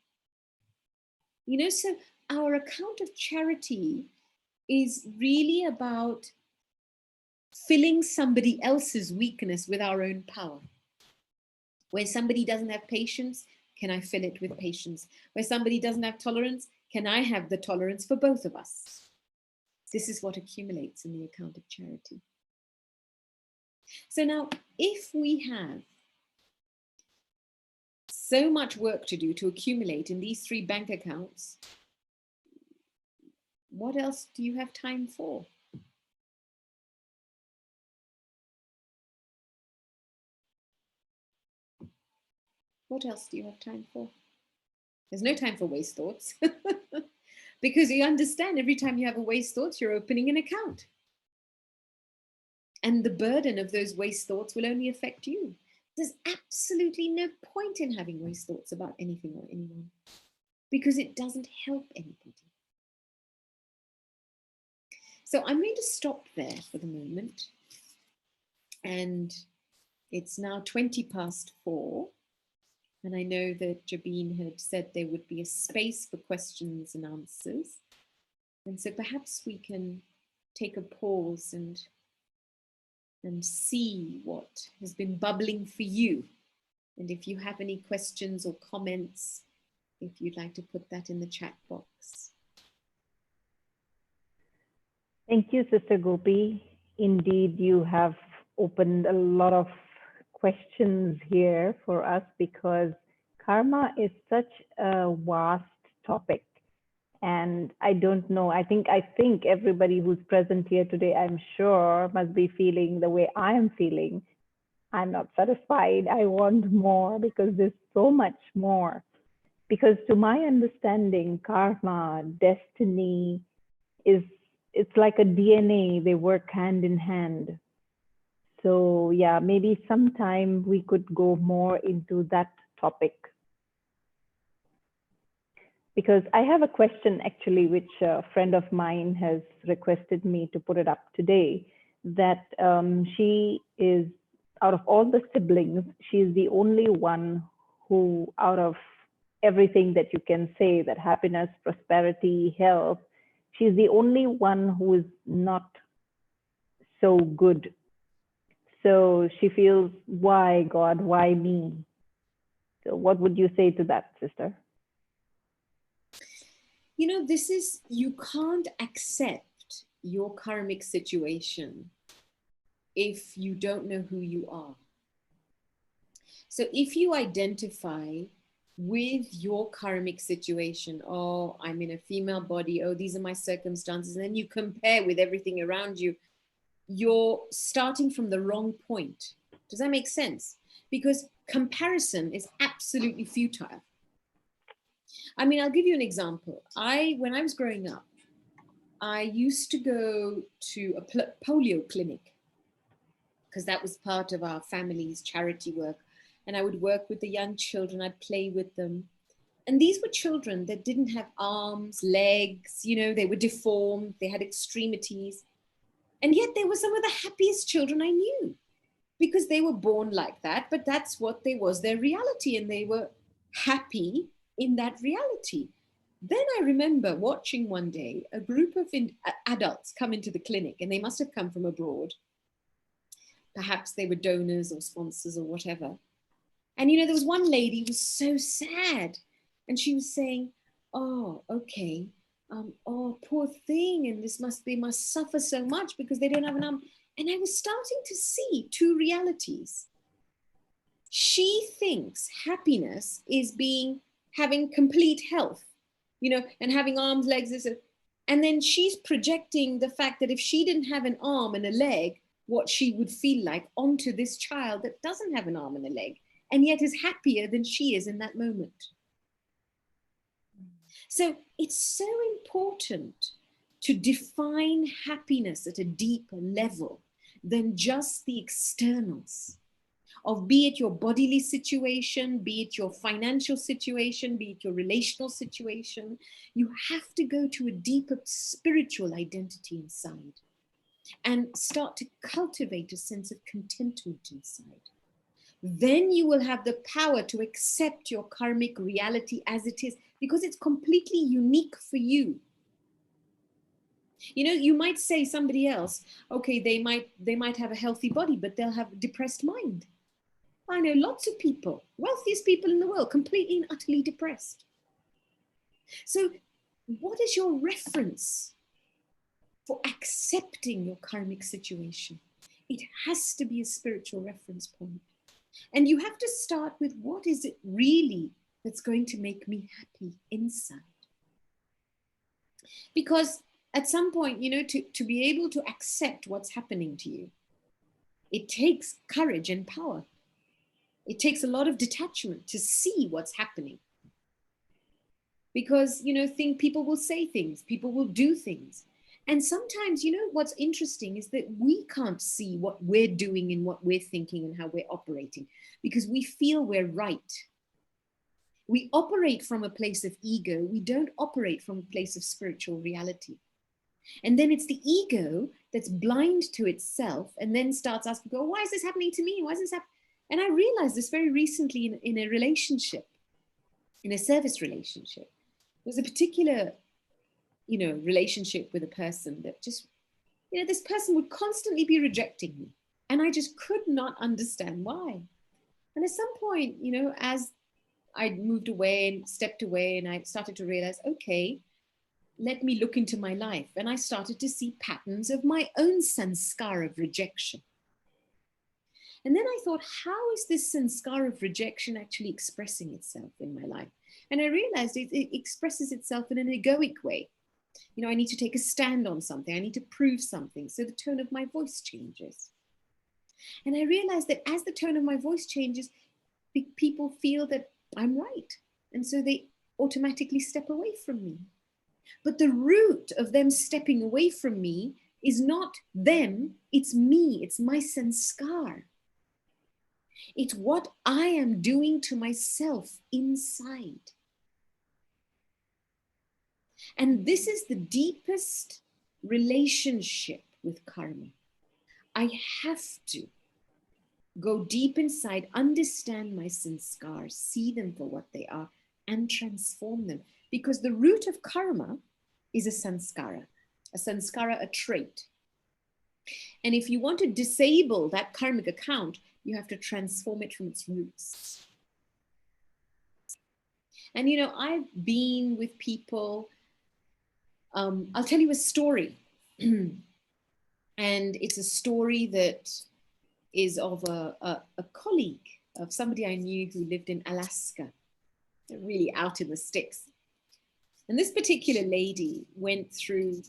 Speaker 2: So our account of charity is really about filling somebody else's weakness with our own power. Where somebody doesn't have patience, can I fill it with patience? Where somebody doesn't have tolerance, can I have the tolerance for both of us? This is what accumulates in the account of charity. So now, if we have so much work to do to accumulate in these 3 bank accounts, what else do you have time for? What else do you have time for? There's no time for waste thoughts. Because you understand, every time you have a waste thought, you're opening an account. And the burden of those waste thoughts will only affect you. There's absolutely no point in having waste thoughts about anything or anyone, because it doesn't help anybody. So I'm going to stop there for the moment. And it's now 4:20. And I know that Jabeen had said there would be a space for questions and answers. And so perhaps we can take a pause and see what has been bubbling for you. And if you have any questions or comments, if you'd like to put that in the chat box.
Speaker 1: Thank you, Sister Gopi. Indeed, you have opened a lot of questions here for us, because karma is such a vast topic. And I don't know, I think everybody who's present here today, I'm sure, must be feeling the way I am feeling. I'm not satisfied. I want more, because there's so much more. Because to my understanding, karma, destiny, it's like a DNA. They work hand in hand. So yeah, maybe sometime we could go more into that topic. Because I have a question actually, which a friend of mine has requested me to put it up today, that she is, out of all the siblings, she's the only one who, out of everything that you can say, that happiness, prosperity, health, she's the only one who is not so good. So she feels, why God, why me? So what would you say to that, sister?
Speaker 2: You can't accept your karmic situation if you don't know who you are. So if you identify with your karmic situation, oh, I'm in a female body, oh, these are my circumstances, and then you compare with everything around you, you're starting from the wrong point. Does that make sense? Because comparison is absolutely futile. I mean, I'll give you an example. When I was growing up, I used to go to a polio clinic, because that was part of our family's charity work. And I would work with the young children, I'd play with them. And these were children that didn't have arms, legs, they were deformed, they had extremities. And yet they were some of the happiest children I knew, because they were born like that, but that's what was their reality, and they were happy in that reality. Then I remember watching one day a group of adults come into the clinic, and they must have come from abroad. Perhaps they were donors or sponsors or whatever. And there was one lady who was so sad, and she was saying, oh, okay, oh, poor thing, and they must suffer so much because they don't have an arm. And I was starting to see 2 realities. She thinks happiness is having complete health, and having arms, legs, and then she's projecting the fact that if she didn't have an arm and a leg, what she would feel like onto this child that doesn't have an arm and a leg, and yet is happier than she is in that moment. So it's so important to define happiness at a deeper level than just the externals. of, be it your bodily situation, be it your financial situation, be it your relational situation. You have to go to a deeper spiritual identity inside and start to cultivate a sense of contentment inside. Then you will have the power to accept your karmic reality as it is, because it's completely unique for you. You know, you might say somebody else, okay, they might have a healthy body, but they'll have a depressed mind. I know lots of people, wealthiest people in the world, completely and utterly depressed. So what is your reference for accepting your karmic situation? It has to be a spiritual reference point. And you have to start with, what is it really that's going to make me happy inside? Because at some point, you know, to be able to accept what's happening to you, it takes courage and power. It takes a lot of detachment to see what's happening. Because, you know, people will say things, people will do things. And sometimes, you know, what's interesting is that we can't see what we're doing and what we're thinking and how we're operating, because we feel we're right. We operate from a place of ego. We don't operate from a place of spiritual reality. And then it's the ego that's blind to itself and then starts asking, oh, why is this happening to me? Why is this happening? And I realized this very recently in a relationship, in a service relationship. There was a particular, you know, relationship with a person that just, you know, this person would constantly be rejecting me. And I just could not understand why. And at some point, you know, as I moved away and stepped away, and I started to realize, okay, let me look into my life. And I started to see patterns of my own sanskar of rejection. And then I thought, how is this sanskar of rejection actually expressing itself in my life? And I realized it expresses itself in an egoic way. You know, I need to take a stand on something. I need to prove something. So the tone of my voice changes. And I realized that as the tone of my voice changes, people feel that I'm right. And so they automatically step away from me. But the root of them stepping away from me is not them, it's me, it's my sanskar. It's what I am doing to myself inside. And this is the deepest relationship with karma. I have to go deep inside, understand my sanskars, see them for what they are, and transform them. Because the root of karma is a sanskara, a trait. And if you want to disable that karmic account, you have to transform it from its roots. And, you know, I've been with people, I'll tell you a story. And it's a story that is of a colleague of somebody I knew who lived in Alaska, really out in the sticks. And this particular lady went through,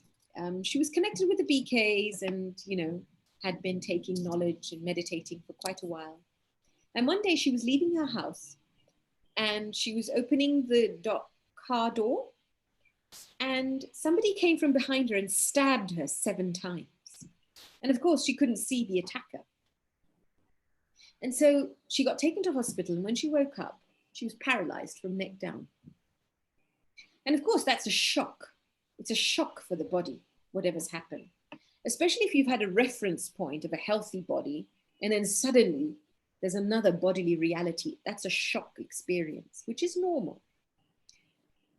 Speaker 2: she was connected with the BKs and, you know, had been taking knowledge and meditating for quite a while. And one day she was leaving her house and she was opening the car door, and somebody came from behind her and stabbed her 7 times. And of course, she couldn't see the attacker. And so she got taken to hospital, and when she woke up, she was paralyzed from neck down. And of course, that's a shock. It's a shock for the body, whatever's happened, especially if you've had a reference point of a healthy body, and then suddenly there's another bodily reality. That's a shock experience, which is normal.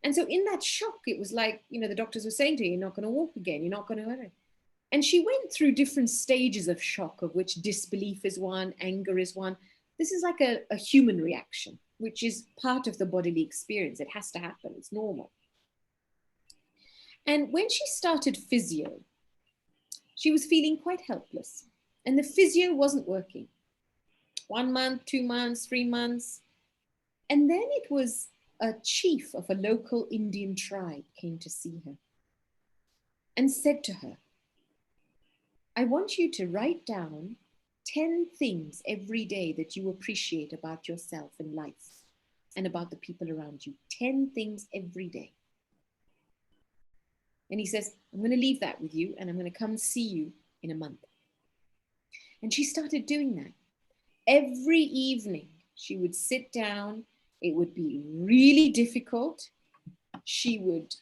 Speaker 2: And so in that shock, it was like, you know, the doctors were saying to her, you're not going to walk again. You're not going to. And she went through different stages of shock, of which disbelief is one, anger is one. This is like a human reaction, which is part of the bodily experience. It has to happen. It's normal. And when she started physio, she was feeling quite helpless. And the physio wasn't working. 1 month, 2 months, 3 months. And then it was a chief of a local Indian tribe came to see her and said to her, I want you to write down 10 things every day that you appreciate about yourself and life and about the people around you. 10 things every day. And he says, I'm going to leave that with you and I'm going to come see you in a month. And she started doing that. Every evening, she would sit down. It would be really difficult. She would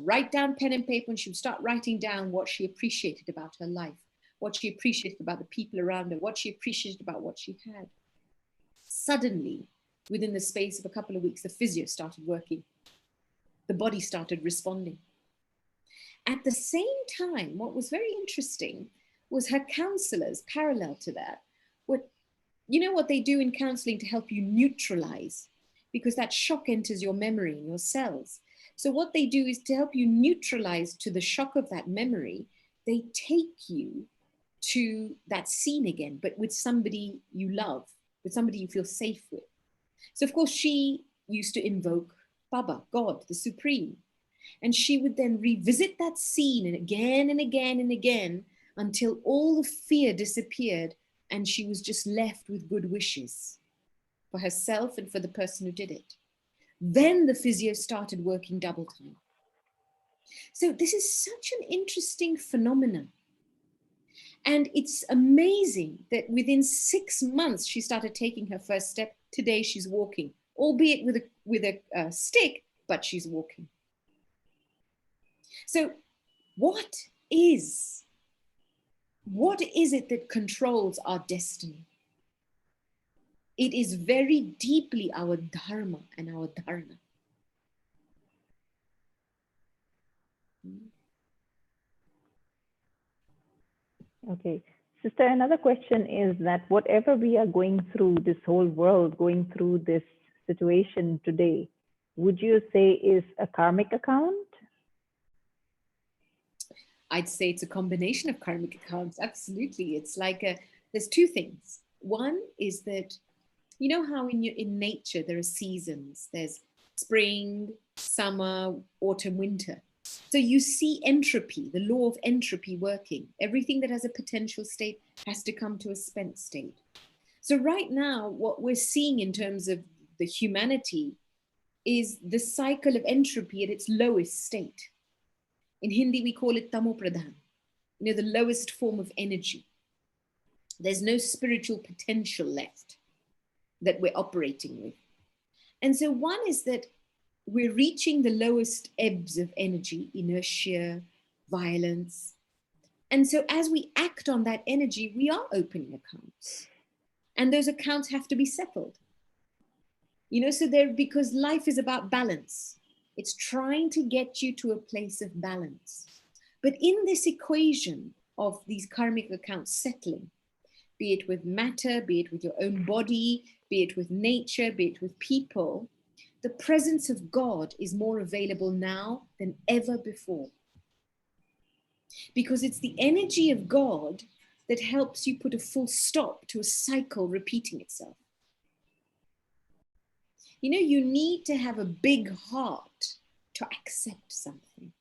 Speaker 2: write down pen and paper, and she would start writing down what she appreciated about her life, what she appreciated about the people around her, what she appreciated about what she had. Suddenly, within the space of a couple of weeks, the physio started working. The body started responding. At the same time, what was very interesting was her counselors, parallel to that, would, you know what they do in counseling to help you neutralize, because that shock enters your memory and your cells. So what they do is to help you neutralize to the shock of that memory, they take you to that scene again, but with somebody you love, with somebody you feel safe with. So of course she used to invoke Baba, God, the Supreme. And she would then revisit that scene and again and again and again until all the fear disappeared and she was just left with good wishes for herself and for the person who did it. Then the physio started working double time. So this is such an interesting phenomenon. And it's amazing that within 6 months, she started taking her first step. Today she's walking, albeit with a stick, but she's walking. So what is it that controls our destiny? It is very deeply our Dharma and our Dharma.
Speaker 1: Okay. Sister, another question is that whatever we are going through, this whole world going through this situation today, would you say is a karmic account?
Speaker 2: I'd say it's a combination of karmic accounts. Absolutely. It's like there's two things. One is that, you know how in nature there are seasons. There's spring, summer, autumn, winter. So you see entropy, the law of entropy working. Everything that has a potential state has to come to a spent state. So right now, what we're seeing in terms of the humanity is the cycle of entropy at its lowest state. In Hindi, we call it tamo pradhan, the lowest form of energy. There's no spiritual potential left that we're operating with. And so one is that we're reaching the lowest ebbs of energy, inertia, violence. And so as we act on that energy, we are opening accounts. And those accounts have to be settled. So because life is about balance. It's trying to get you to a place of balance. But in this equation of these karmic accounts settling, be it with matter, be it with your own body, be it with nature, be it with people, the presence of God is more available now than ever before. Because it's the energy of God that helps you put a full stop to a cycle repeating itself. You need to have a big heart to accept something.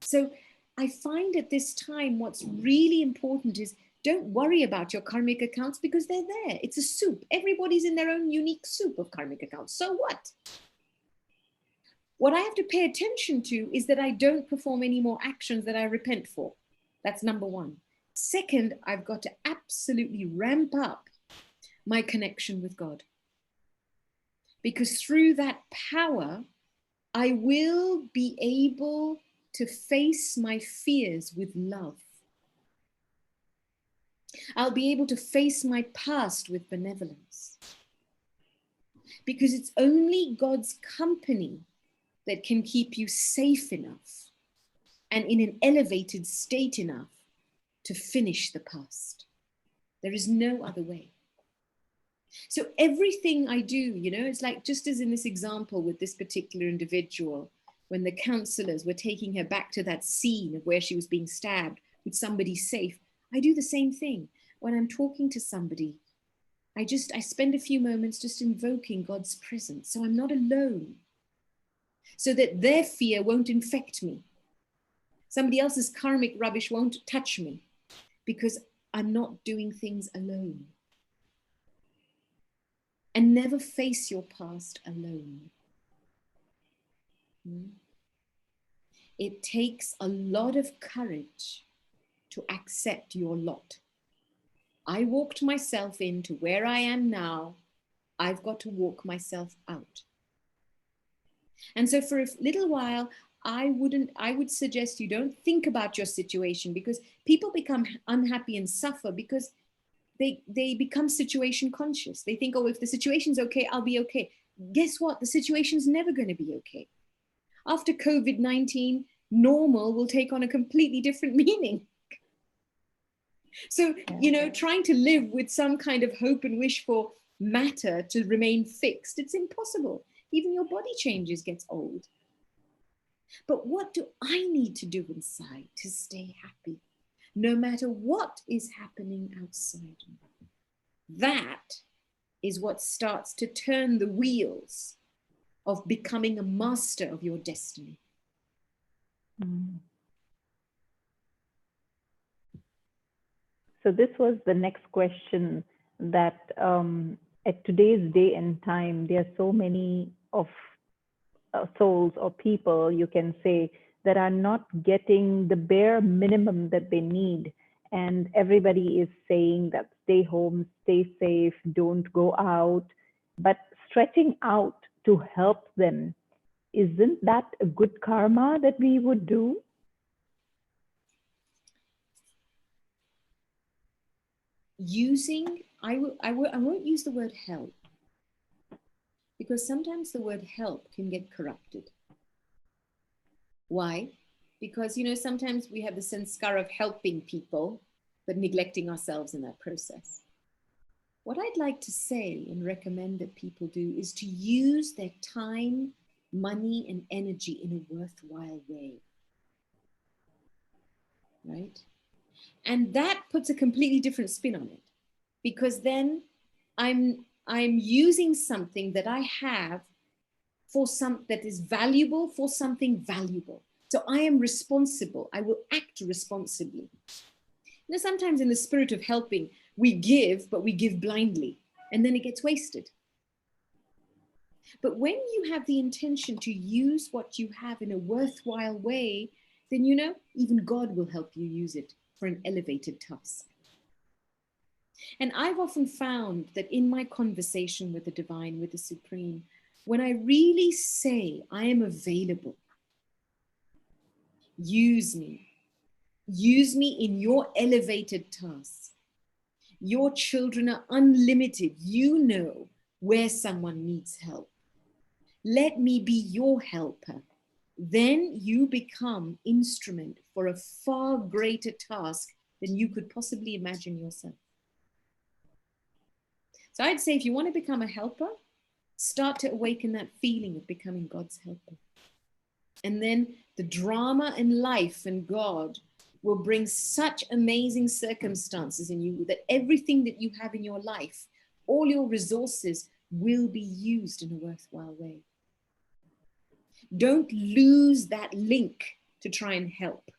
Speaker 2: So I find at this time what's really important is don't worry about your karmic accounts because they're there. It's a soup. Everybody's in their own unique soup of karmic accounts. So what? What I have to pay attention to is that I don't perform any more actions that I repent for. That's number one. Second, I've got to absolutely ramp up my connection with God. Because through that power, I will be able to face my fears with love. I'll be able to face my past with benevolence. Because it's only God's company that can keep you safe enough and in an elevated state enough to finish the past. There is no other way. So everything I do, it's like just as in this example with this particular individual, when the counselors were taking her back to that scene of where she was being stabbed with somebody safe, I do the same thing. When I'm talking to somebody, I spend a few moments just invoking God's presence so I'm not alone, so that their fear won't infect me. Somebody else's karmic rubbish won't touch me because I'm not doing things alone. And never face your past alone. It takes a lot of courage to accept your lot. I walked myself into where I am now. I've got to walk myself out. And so for a little while, I would suggest you don't think about your situation, because people become unhappy and suffer because they become situation conscious. They think, oh, if the situation's okay, I'll be okay. Guess what? The situation's never going to be okay. After COVID-19, normal will take on a completely different meaning. So, trying to live with some kind of hope and wish for matter to remain fixed, it's impossible. Even your body changes, gets old. But what do I need to do inside to stay happy, no matter what is happening outside? That is what starts to turn the wheels of becoming a master of your destiny.
Speaker 1: Mm. So this was the next question, that at today's day and time, there are so many of souls or people, you can say, that are not getting the bare minimum that they need. And everybody is saying that stay home, stay safe, don't go out. But stretching out to help them, isn't that a good karma that we would do?
Speaker 2: I won't use the word help, because sometimes the word help can get corrupted. Why? Because, sometimes we have the sanskar of helping people, but neglecting ourselves in that process. What I'd like to say and recommend that people do is to use their time, money, and energy in a worthwhile way. Right? And that puts a completely different spin on it, because then I'm using something that I have that is valuable for something valuable. So I am responsible. I will act responsibly. Sometimes in the spirit of helping, we give, but we give blindly, and then it gets wasted. But when you have the intention to use what you have in a worthwhile way, then even God will help you use it for an elevated task. And I've often found that in my conversation with the divine, with the supreme, when I really say I am available, use me in your elevated tasks. Your children are unlimited. You know where someone needs help. Let me be your helper. Then you become instrument for a far greater task than you could possibly imagine yourself. So I'd say if you want to become a helper, start to awaken that feeling of becoming God's helper. And then the drama and life and God will bring such amazing circumstances in you that everything that you have in your life, all your resources, will be used in a worthwhile way. Don't lose that link to try and help.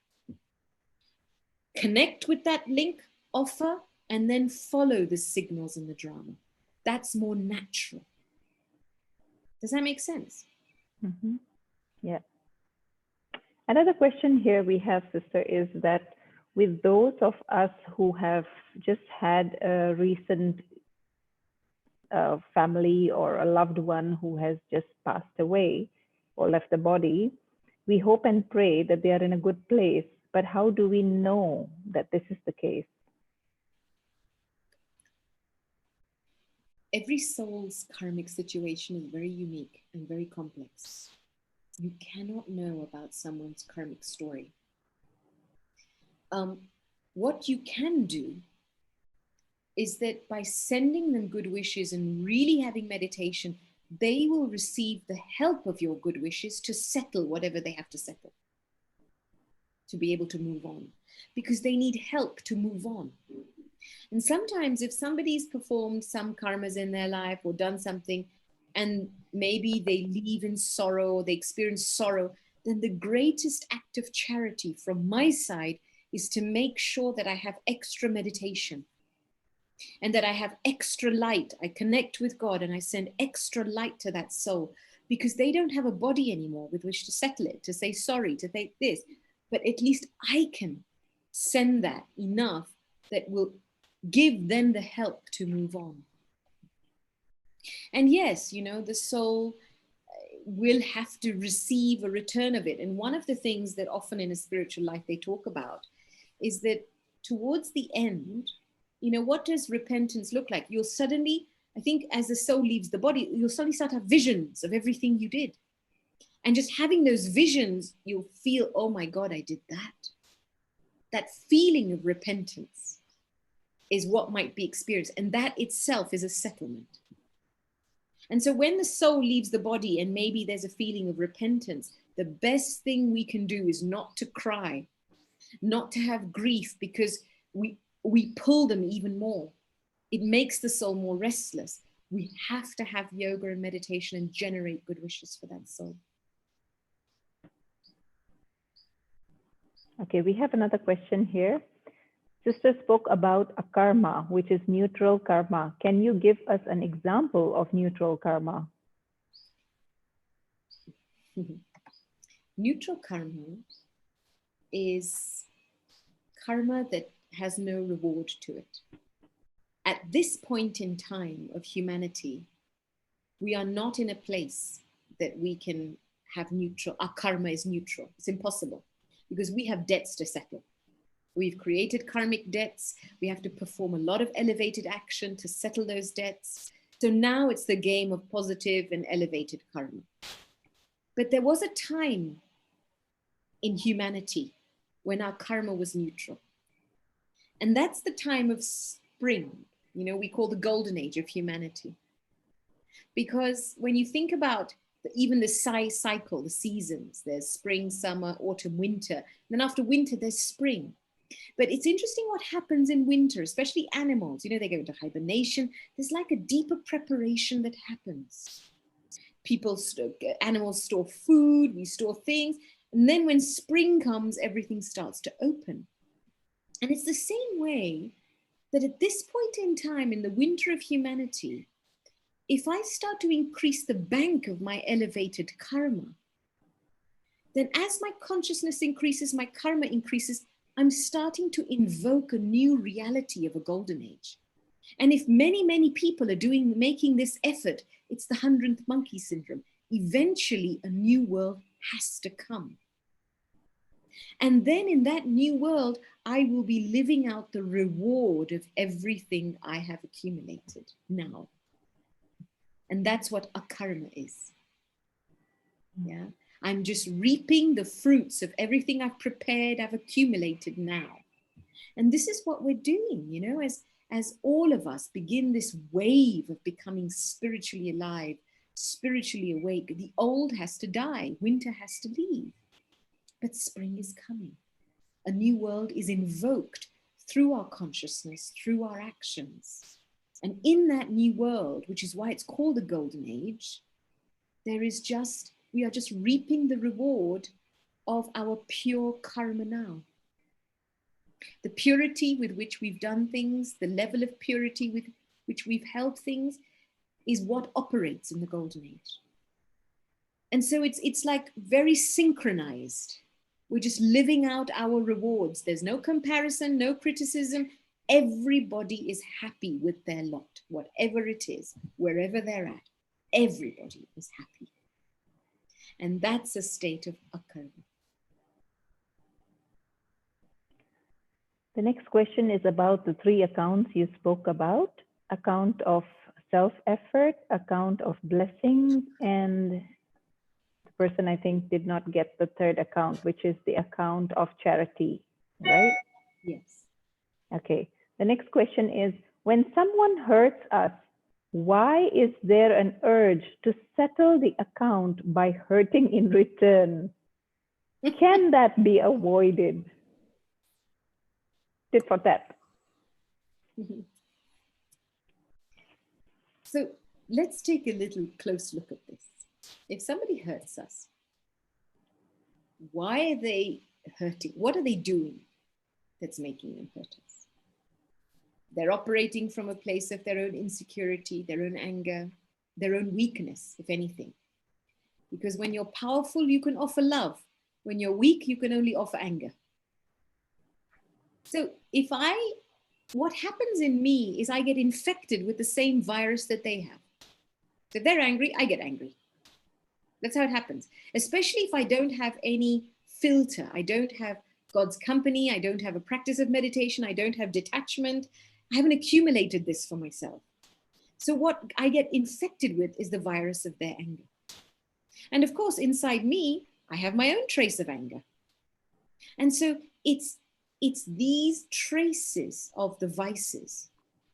Speaker 2: Connect with that link, offer, and then follow the signals in the drama. That's more natural. Does that make sense?
Speaker 1: Mm-hmm. Yeah. Another question here we have, sister, is that with those of us who have just had a recent family or a loved one who has just passed away or left the body, we hope and pray that they are in a good place. But how do we know that this is the case?
Speaker 2: Every soul's karmic situation is very unique and very complex. You cannot know about someone's karmic story. What you can do is that by sending them good wishes and really having meditation, they will receive the help of your good wishes to settle whatever they have to settle, to be able to move on, because they need help to move on. And sometimes if somebody's performed some karmas in their life or done something, and maybe they leave in sorrow or they experience sorrow, then the greatest act of charity from my side is to make sure that I have extra meditation and that I have extra light. I connect with God and I send extra light to that soul, because they don't have a body anymore with which to settle it, to say sorry, to think this. But at least I can send that enough that will give them the help to move on. And yes, the soul will have to receive a return of it. And one of the things that often in a spiritual life they talk about is that towards the end, what does repentance look like? You'll suddenly, I think as the soul leaves the body, you'll suddenly start to have visions of everything you did. And just having those visions, you'll feel, oh my God, I did that. That feeling of repentance is what might be experienced. And that itself is a settlement. And so when the soul leaves the body and maybe there's a feeling of repentance, the best thing we can do is not to cry, not to have grief, because we pull them even more. It makes the soul more restless. We have to have yoga and meditation and generate good wishes for that soul.
Speaker 1: Okay, we have another question here. Sister spoke about a karma, which is neutral karma. Can you give us an example of neutral karma?
Speaker 2: Neutral karma is karma that has no reward to it. At this point in time of humanity, we are not in a place that we can have neutral, our karma is neutral. It's impossible because we have debts to settle. We've created karmic debts. We have to perform a lot of elevated action to settle those debts. So now it's the game of positive and elevated karma. But there was a time in humanity when our karma was neutral. And that's the time of spring. We call the golden age of humanity. Because when you think about even the cycle, the seasons, there's spring, summer, autumn, winter. And then after winter, there's spring. But it's interesting what happens in winter, especially animals. They go into hibernation. There's like a deeper preparation that happens. Animals store food, we store things. And then when spring comes, everything starts to open. And it's the same way that at this point in time, in the winter of humanity, if I start to increase the bank of my elevated karma, then as my consciousness increases, my karma increases, I'm starting to invoke a new reality of a golden age. And if many, many people are making this effort, it's the 100th monkey syndrome. Eventually, a new world has to come. And then in that new world, I will be living out the reward of everything I have accumulated now. And that's what akarma is. Yeah. I'm just reaping the fruits of everything I've prepared, I've accumulated now. And this is what we're doing, as all of us begin this wave of becoming spiritually alive, spiritually awake. The old has to die, winter has to leave, but spring is coming. A new world is invoked through our consciousness, through our actions. And in that new world, which is why it's called the golden age, we are just reaping the reward of our pure karma now. The purity with which we've done things, the level of purity with which we've held things is what operates in the golden age. And so it's like very synchronized. We're just living out our rewards. There's no comparison, no criticism. Everybody is happy with their lot, whatever it is, wherever they're at. Everybody is happy. And that's a state of akarma.
Speaker 1: The next question is about the 3 accounts you spoke about: account of self-effort, account of blessings, and the person, I think, did not get the 3rd account, which is the account of charity, right?
Speaker 2: Yes.
Speaker 1: Okay. The next question is, when someone hurts us, why is there an urge to settle the account by hurting in return? Can that be avoided? Tit for tat.
Speaker 2: So let's take a little close look at this. If somebody hurts us, why are they hurting? What are they doing that's making them hurt us? They're operating from a place of their own insecurity, their own anger, their own weakness, if anything. Because when you're powerful, you can offer love. When you're weak, you can only offer anger. So if I what happens in me is I get infected with the same virus that they have. So if they're angry, I get angry. That's how it happens. Especially if I don't have any filter. I don't have God's company. I don't have a practice of meditation. I don't have detachment. I haven't accumulated this for myself. So what I get infected with is the virus of their anger. And of course, inside me, I have my own trace of anger. And so it's these traces of the vices.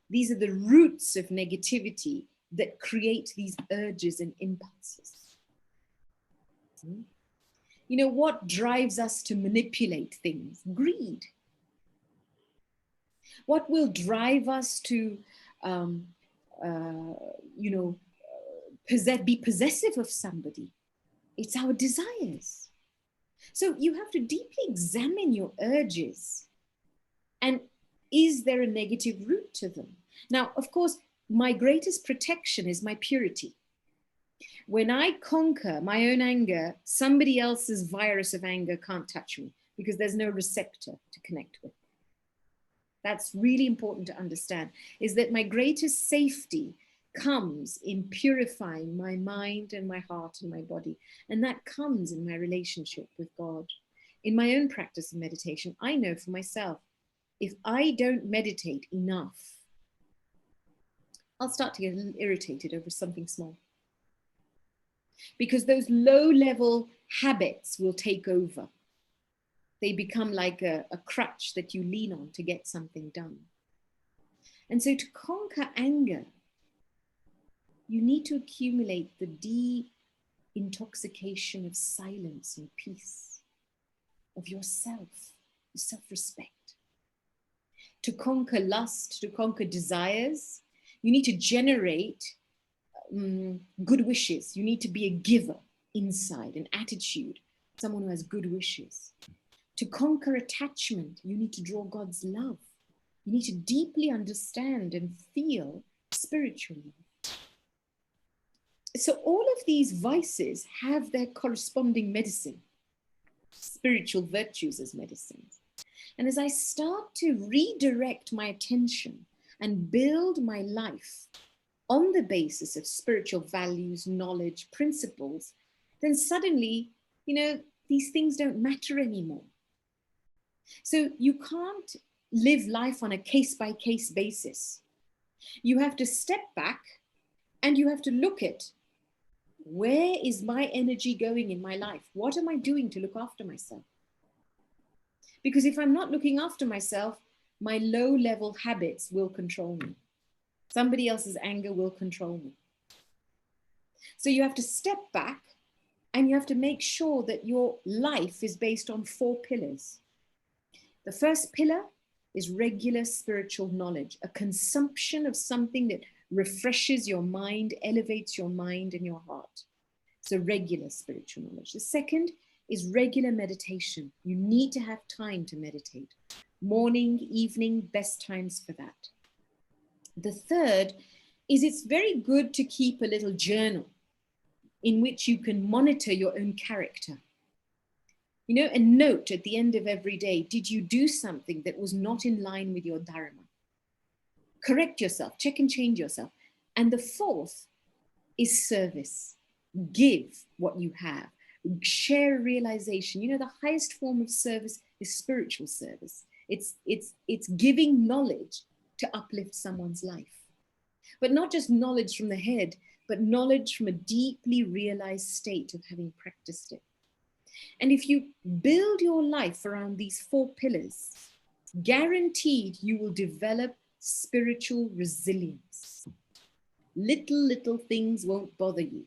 Speaker 2: These are the roots of negativity that create these urges and impulses. You know, what drives us to manipulate things? Greed. What will drive us to, be possessive of somebody? It's our desires. So you have to deeply examine your urges. And is there a negative root to them? Now, of course, my greatest protection is my purity. When I conquer my own anger, somebody else's virus of anger can't touch me because there's no receptor to connect with. That's really important to understand, is that my greatest safety comes in purifying my mind and my heart and my body. And that comes in my relationship with God. In my own practice of meditation, I know for myself, if I don't meditate enough, I'll start to get a little irritated over something small. Because those low-level habits will take over. They become like a crutch that you lean on to get something done. And so to conquer anger, you need to accumulate the de-intoxication of silence and peace, of yourself, self-respect. To conquer lust, to conquer desires, you need to generate good wishes. You need to be a giver inside, an attitude, someone who has good wishes. To conquer attachment, you need to draw God's love. You need to deeply understand and feel spiritually. So all of these vices have their corresponding medicine, spiritual virtues as medicines. And as I start to redirect my attention and build my life on the basis of spiritual values, knowledge, principles, then suddenly, these things don't matter anymore. So you can't live life on a case-by-case basis. You have to step back and you have to look at, where is my energy going in my life? What am I doing to look after myself? Because if I'm not looking after myself, my low-level habits will control me. Somebody else's anger will control me. So you have to step back and you have to make sure that your life is based on 4 pillars. The first pillar is regular spiritual knowledge, a consumption of something that refreshes your mind, elevates your mind and your heart. So regular spiritual knowledge. The second is regular meditation. You need to have time to meditate. Morning, evening, best times for that. The third is it's very good to keep a little journal in which you can monitor your own character. A note at the end of every day, did you do something that was not in line with your Dharma? Correct yourself, check and change yourself. And the fourth is service. Give what you have. Share realization. The highest form of service is spiritual service. It's giving knowledge to uplift someone's life. But not just knowledge from the head, but knowledge from a deeply realized state of having practiced it. And if you build your life around these 4 pillars, guaranteed you will develop spiritual resilience. Little things won't bother you.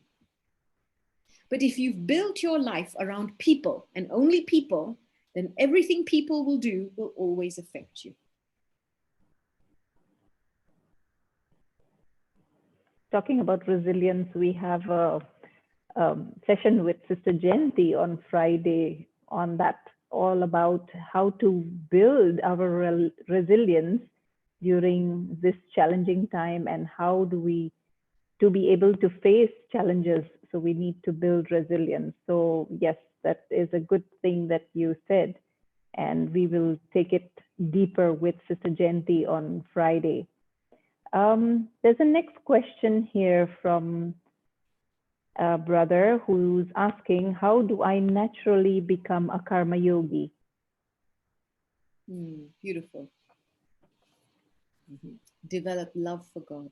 Speaker 2: But if you've built your life around people and only people, then everything people will do will always affect you.
Speaker 1: Talking about resilience, we have a session with Sister Jayanti on Friday on that, all about how to build our resilience during this challenging time and how do we to be able to face challenges. So we need to build resilience. So yes, that is a good thing that you said. and we will take it deeper with Sister Jayanti on Friday. There's a next question here from a brother who's asking, how do I naturally become a karma yogi?
Speaker 2: Beautiful. Develop love for God.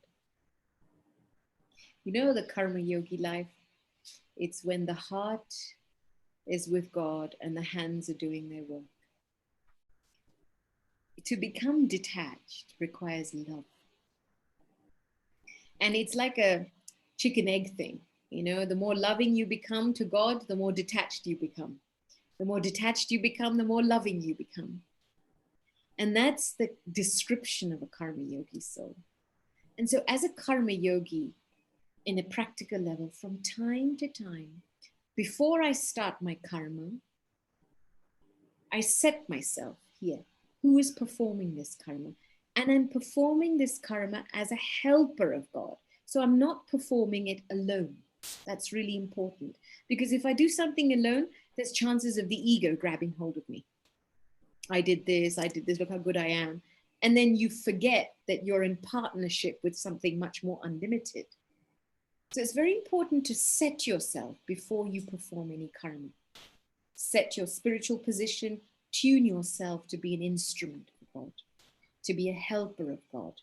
Speaker 2: You know, the karma yogi life, it's when the heart is with God and the hands are doing their work. To become detached requires love. And it's like a chicken egg thing. You know, the more loving you become to God, the more detached you become. The more detached you become, the more loving you become. And that's the description of a karma yogi soul. And so as a karma yogi, in a practical level, from time to time, before I start my karma, I set myself here. Who is performing this karma? And I'm performing this karma as a helper of God. So I'm not performing it alone. That's really important. Because if I do something alone, there's chances of the ego grabbing hold of me. I did this, look how good I am. And then you forget that you're in partnership with something much more unlimited. So it's very important to set yourself before you perform any karma. Set your spiritual position, tune yourself to be an instrument of God, to be a helper of God,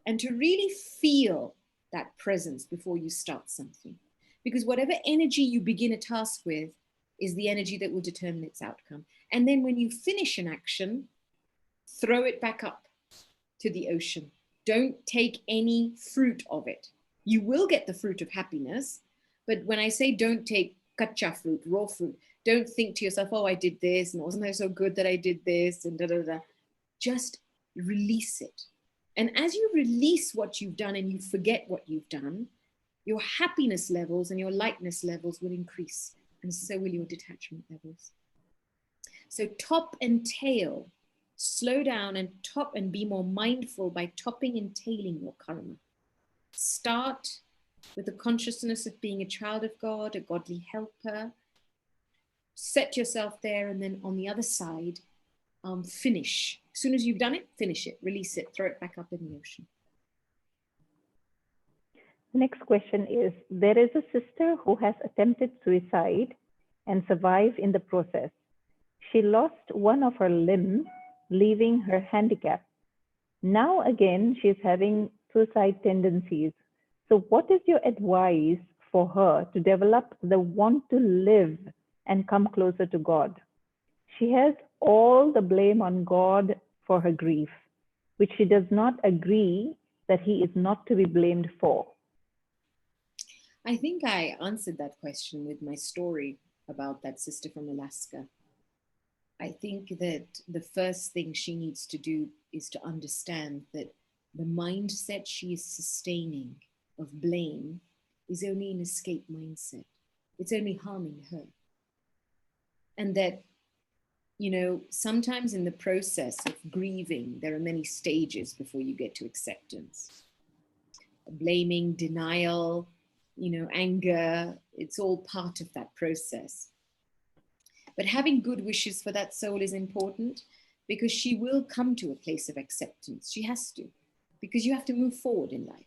Speaker 2: and to really feel that presence before you start something. Because whatever energy you begin a task with is the energy that will determine its outcome. And then when you finish an action, throw it back up to the ocean. Don't take any fruit of it. You will get the fruit of happiness. But when I say don't take kacha fruit, raw fruit, don't think to yourself, oh, I did this, and wasn't I so good that I did this, and da da da. Just release it. And as you release what you've done and you forget what you've done, your happiness levels and your lightness levels will increase, and so will your detachment levels. So top and tail, slow down and top and be more mindful by topping and tailing your karma. Start with the consciousness of being a child of God, a godly helper. Set yourself there, and then on the other side, finish. As soon as you've done it, finish it, release it, throw it back up in the ocean.
Speaker 1: The next question is, there is a sister who has attempted suicide and survived in the process. She lost one of her limbs, leaving her handicapped. Now again, she is having suicide tendencies. So what is your advice for her to develop the want to live and come closer to God? She has all the blame on God for her grief, which she does not agree that he is not to be blamed for.
Speaker 2: I think I answered that question with my story about that sister from Alaska. I think that the first thing she needs to do is to understand that the mindset she is sustaining of blame is only an escape mindset. It's only harming her. And that, you know, sometimes in the process of grieving, there are many stages before you get to acceptance. Blaming, denial, you know, anger, it's all part of that process. But having good wishes for that soul is important, because she will come to a place of acceptance. She has to, because you have to move forward in life.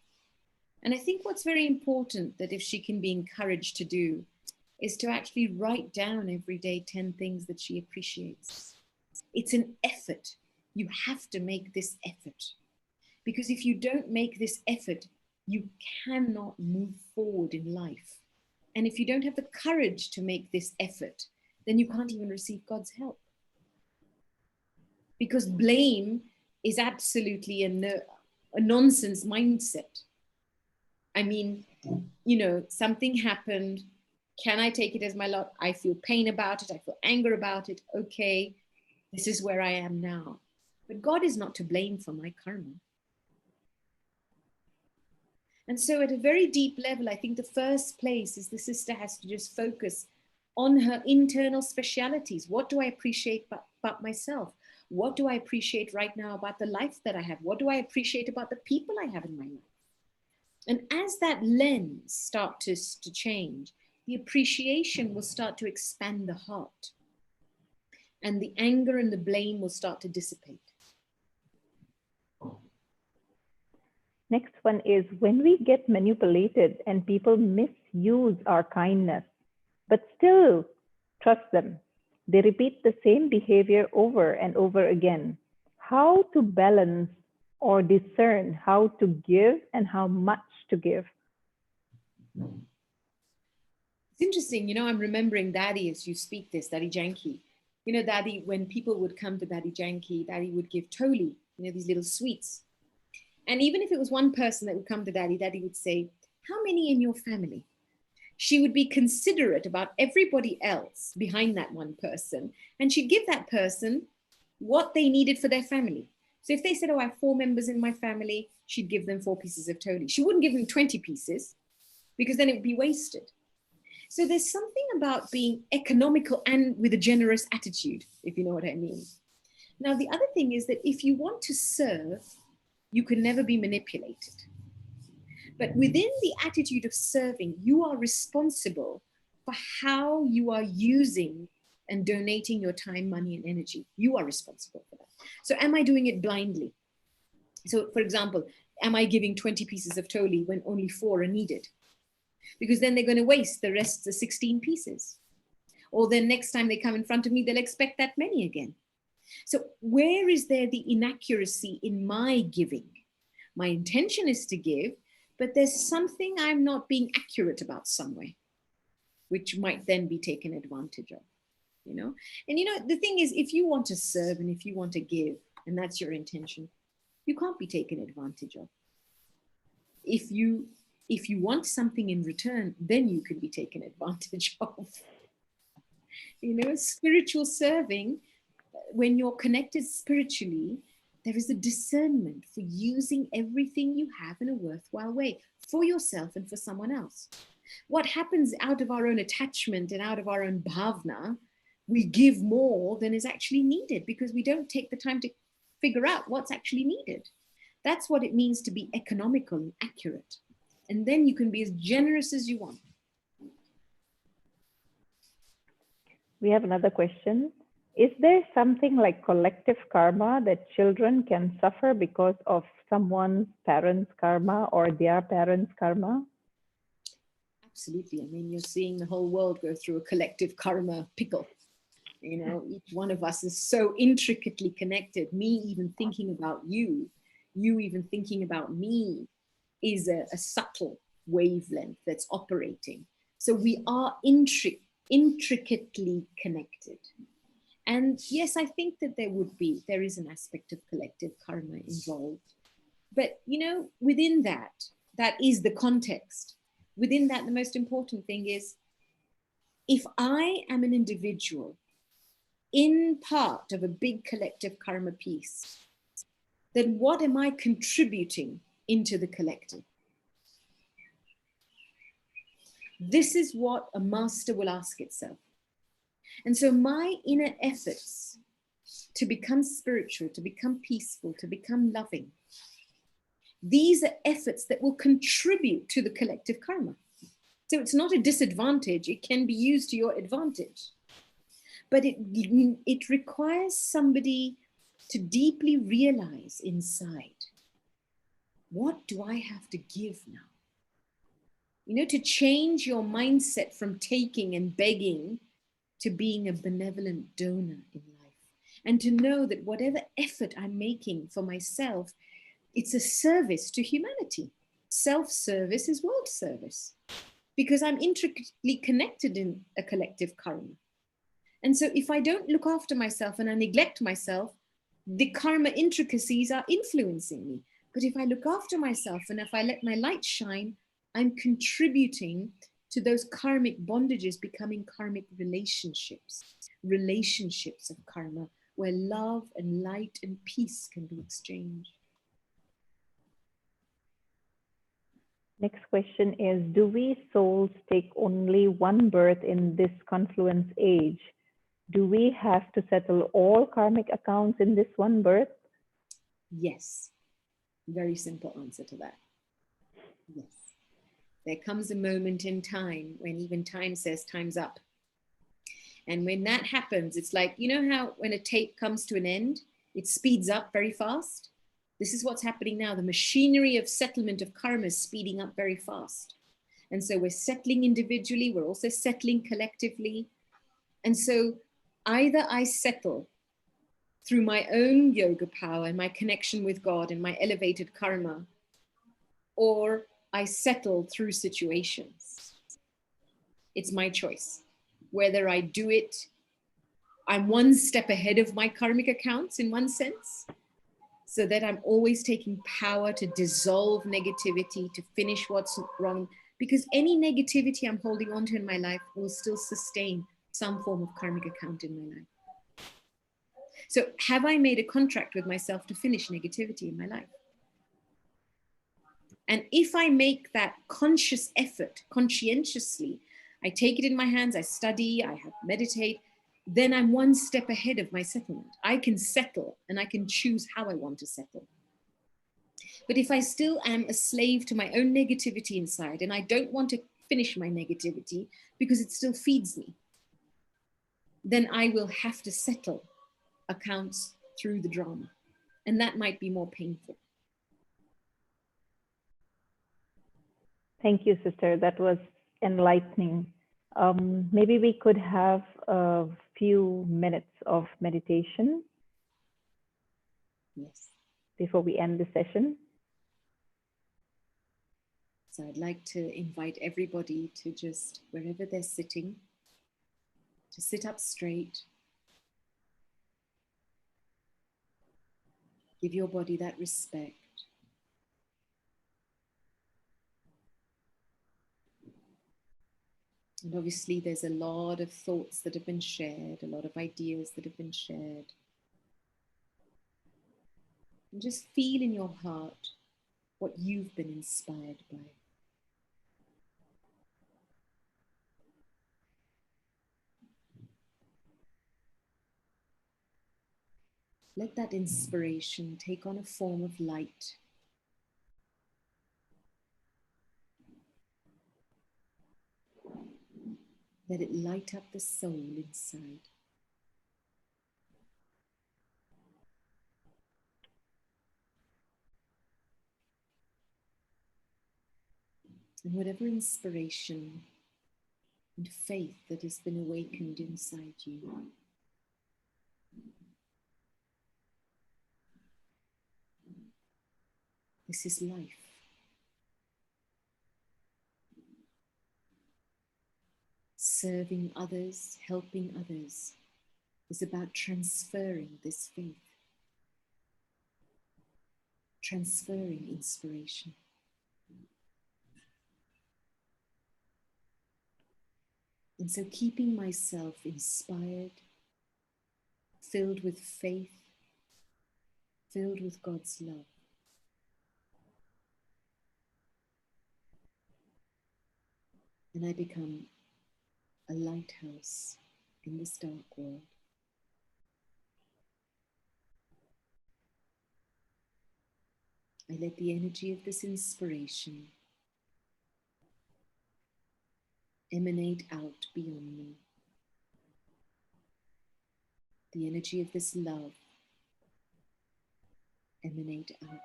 Speaker 2: And I think what's very important that if she can be encouraged to do is to actually write down every day 10 things that she appreciates. It's an effort. You have to make this effort. Because if you don't make this effort, you cannot move forward in life. And if you don't have the courage to make this effort, then you can't even receive God's help. Because blame is absolutely a nonsense mindset. I mean, you know, something happened. Can I take it as my lot? I feel pain about it. I feel anger about it. Okay, this is where I am now. But God is not to blame for my karma. And so at a very deep level, I think the first place is the sister has to just focus on her internal specialities. What do I appreciate about myself? What do I appreciate right now about the life that I have? What do I appreciate about the people I have in my life? And as that lens starts to change, the appreciation will start to expand the heart. and the anger and the blame will start to dissipate.
Speaker 1: Next one is, when we get manipulated and people misuse our kindness, but still trust them, they repeat the same behavior over and over again. How to balance or discern how to give and how much to give?
Speaker 2: It's interesting, I'm remembering Daddy as you speak this, Daddy Janki. Daddy, when people would come to Daddy Janki, Daddy would give Toli, these little sweets. And even if it was one person that would come to Daddy, Daddy would say, how many in your family? She would be considerate about everybody else behind that one person. And she'd give that person what they needed for their family. So if they said, oh, I have 4 members in my family, she'd give them 4 pieces of Toli. She wouldn't give them 20 pieces because then it would be wasted. So there's something about being economical and with a generous attitude, if you know what I mean. Now, the other thing is that if you want to serve, you can never be manipulated. But within the attitude of serving, you are responsible for how you are using and donating your time, money, and energy. You are responsible for that. So am I doing it blindly? So for example, am I giving 20 pieces of Toli when only 4 are needed? Because then they're going to waste the rest of the 16 pieces. Or then next time they come in front of me, they'll expect that many again. So where is there the inaccuracy in my giving? My intention is to give, but there's something I'm not being accurate about somewhere, which might then be taken advantage of, And, the thing is, if you want to serve and if you want to give, and that's your intention, you can't be taken advantage of. If you want something in return, then you can be taken advantage of. Spiritual serving, when you're connected spiritually, there is a discernment for using everything you have in a worthwhile way for yourself and for someone else. What happens out of our own attachment and out of our own bhavna, we give more than is actually needed because we don't take the time to figure out what's actually needed. That's what it means to be economical and accurate. And then you can be as generous as you want.
Speaker 1: We have another question. Is there something like collective karma that children can suffer because of someone's parents' karma or their parents' karma?
Speaker 2: Absolutely. I mean, you're seeing the whole world go through a collective karma pickle. Each one of us is so intricately connected. Me even thinking about you even thinking about me is a subtle wavelength that's operating. So we are intricately connected. And yes, I think that there is an aspect of collective karma involved. But, within that is the context. Within that, the most important thing is, if I am an individual in part of a big collective karma piece, then what am I contributing into the collective? This is what a master will ask itself. And so my inner efforts to become spiritual, to become peaceful, to become loving, these are efforts that will contribute to the collective karma. So it's not a disadvantage. It can be used to your advantage. But it requires somebody to deeply realize inside, what do I have to give now? To change your mindset from taking and begging to being a benevolent donor in life. And to know that whatever effort I'm making for myself, it's a service to humanity. Self-service is world service, because I'm intricately connected in a collective karma. And so if I don't look after myself and I neglect myself, the karma intricacies are influencing me. But if I look after myself and if I let my light shine, I'm contributing to those karmic bondages becoming karmic relationships of karma, where love and light and peace can be exchanged.
Speaker 1: Next question is, do we souls take only one birth in this confluence age? Do we have to settle all karmic accounts in this one birth?
Speaker 2: Yes. Very simple answer to that. Yes. There comes a moment in time when even time says time's up. And when that happens, it's like, you know how when a tape comes to an end, it speeds up very fast? This is what's happening now. The machinery of settlement of karma is speeding up very fast. And so we're settling individually, we're also settling collectively. And so either I settle through my own yoga power and my connection with God and my elevated karma, or I settle through situations. It's my choice. Whether I do it, I'm one step ahead of my karmic accounts in one sense, so that I'm always taking power to dissolve negativity, to finish what's wrong, because any negativity I'm holding on to in my life will still sustain some form of karmic account in my life. So have I made a contract with myself to finish negativity in my life? And if I make that conscious effort, conscientiously, I take it in my hands, I study, I meditate, then I'm one step ahead of my settlement. I can settle and I can choose how I want to settle. But if I still am a slave to my own negativity inside and I don't want to finish my negativity because it still feeds me, then I will have to settle accounts through the drama. And that might be more painful.
Speaker 1: Thank you, sister. That was enlightening. Maybe we could have a few minutes of meditation.
Speaker 2: Yes.
Speaker 1: Before we end the session.
Speaker 2: So I'd like to invite everybody to just, wherever they're sitting, to sit up straight. Give your body that respect. And obviously there's a lot of thoughts that have been shared, a lot of ideas that have been shared. And just feel in your heart what you've been inspired by. Let that inspiration take on a form of light. Let it light up the soul inside. And whatever inspiration and faith that has been awakened inside you, this is life. Serving others, helping others is about transferring this faith, transferring inspiration. And so keeping myself inspired, filled with faith, filled with God's love. And I become a lighthouse in this dark world. I let the energy of this inspiration emanate out beyond me. The energy of this love emanate out.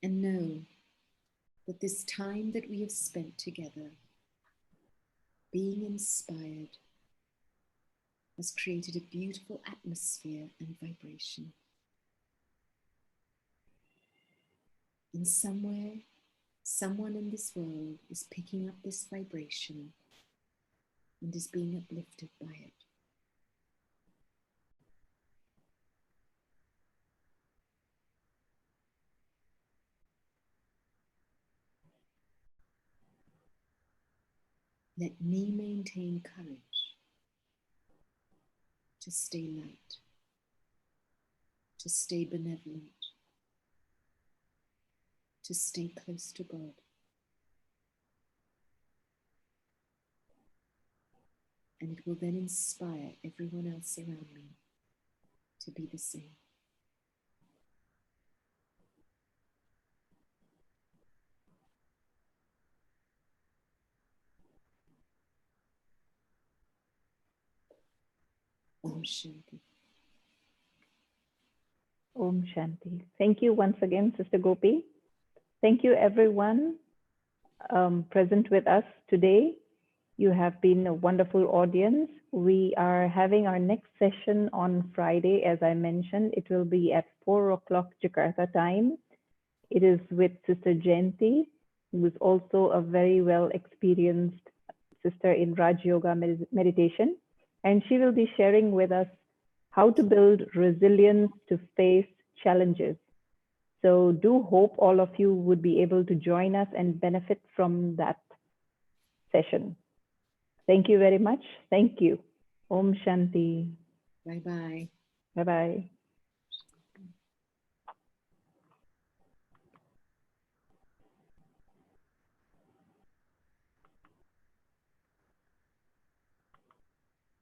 Speaker 2: And know that this time that we have spent together, being inspired, has created a beautiful atmosphere and vibration. And somewhere, someone in this world is picking up this vibration and is being uplifted by it. Let me maintain courage to stay light, to stay benevolent, to stay close to God. And it will then inspire everyone else around me to be the same. Shanti.
Speaker 1: Om Shanti. Thank you once again, Sister Gopi. Thank you, everyone present with us today. You have been a wonderful audience. We are having our next session on Friday, as I mentioned. It will be at 4 o'clock Jakarta time. It is with Sister Jayanti, who is also a very well experienced sister in Raj Yoga meditation. And she will be sharing with us how to build resilience to face challenges. So do hope all of you would be able to join us and benefit from that session. Thank you very much. Thank you. Om Shanti.
Speaker 2: Bye-bye.
Speaker 1: Bye-bye.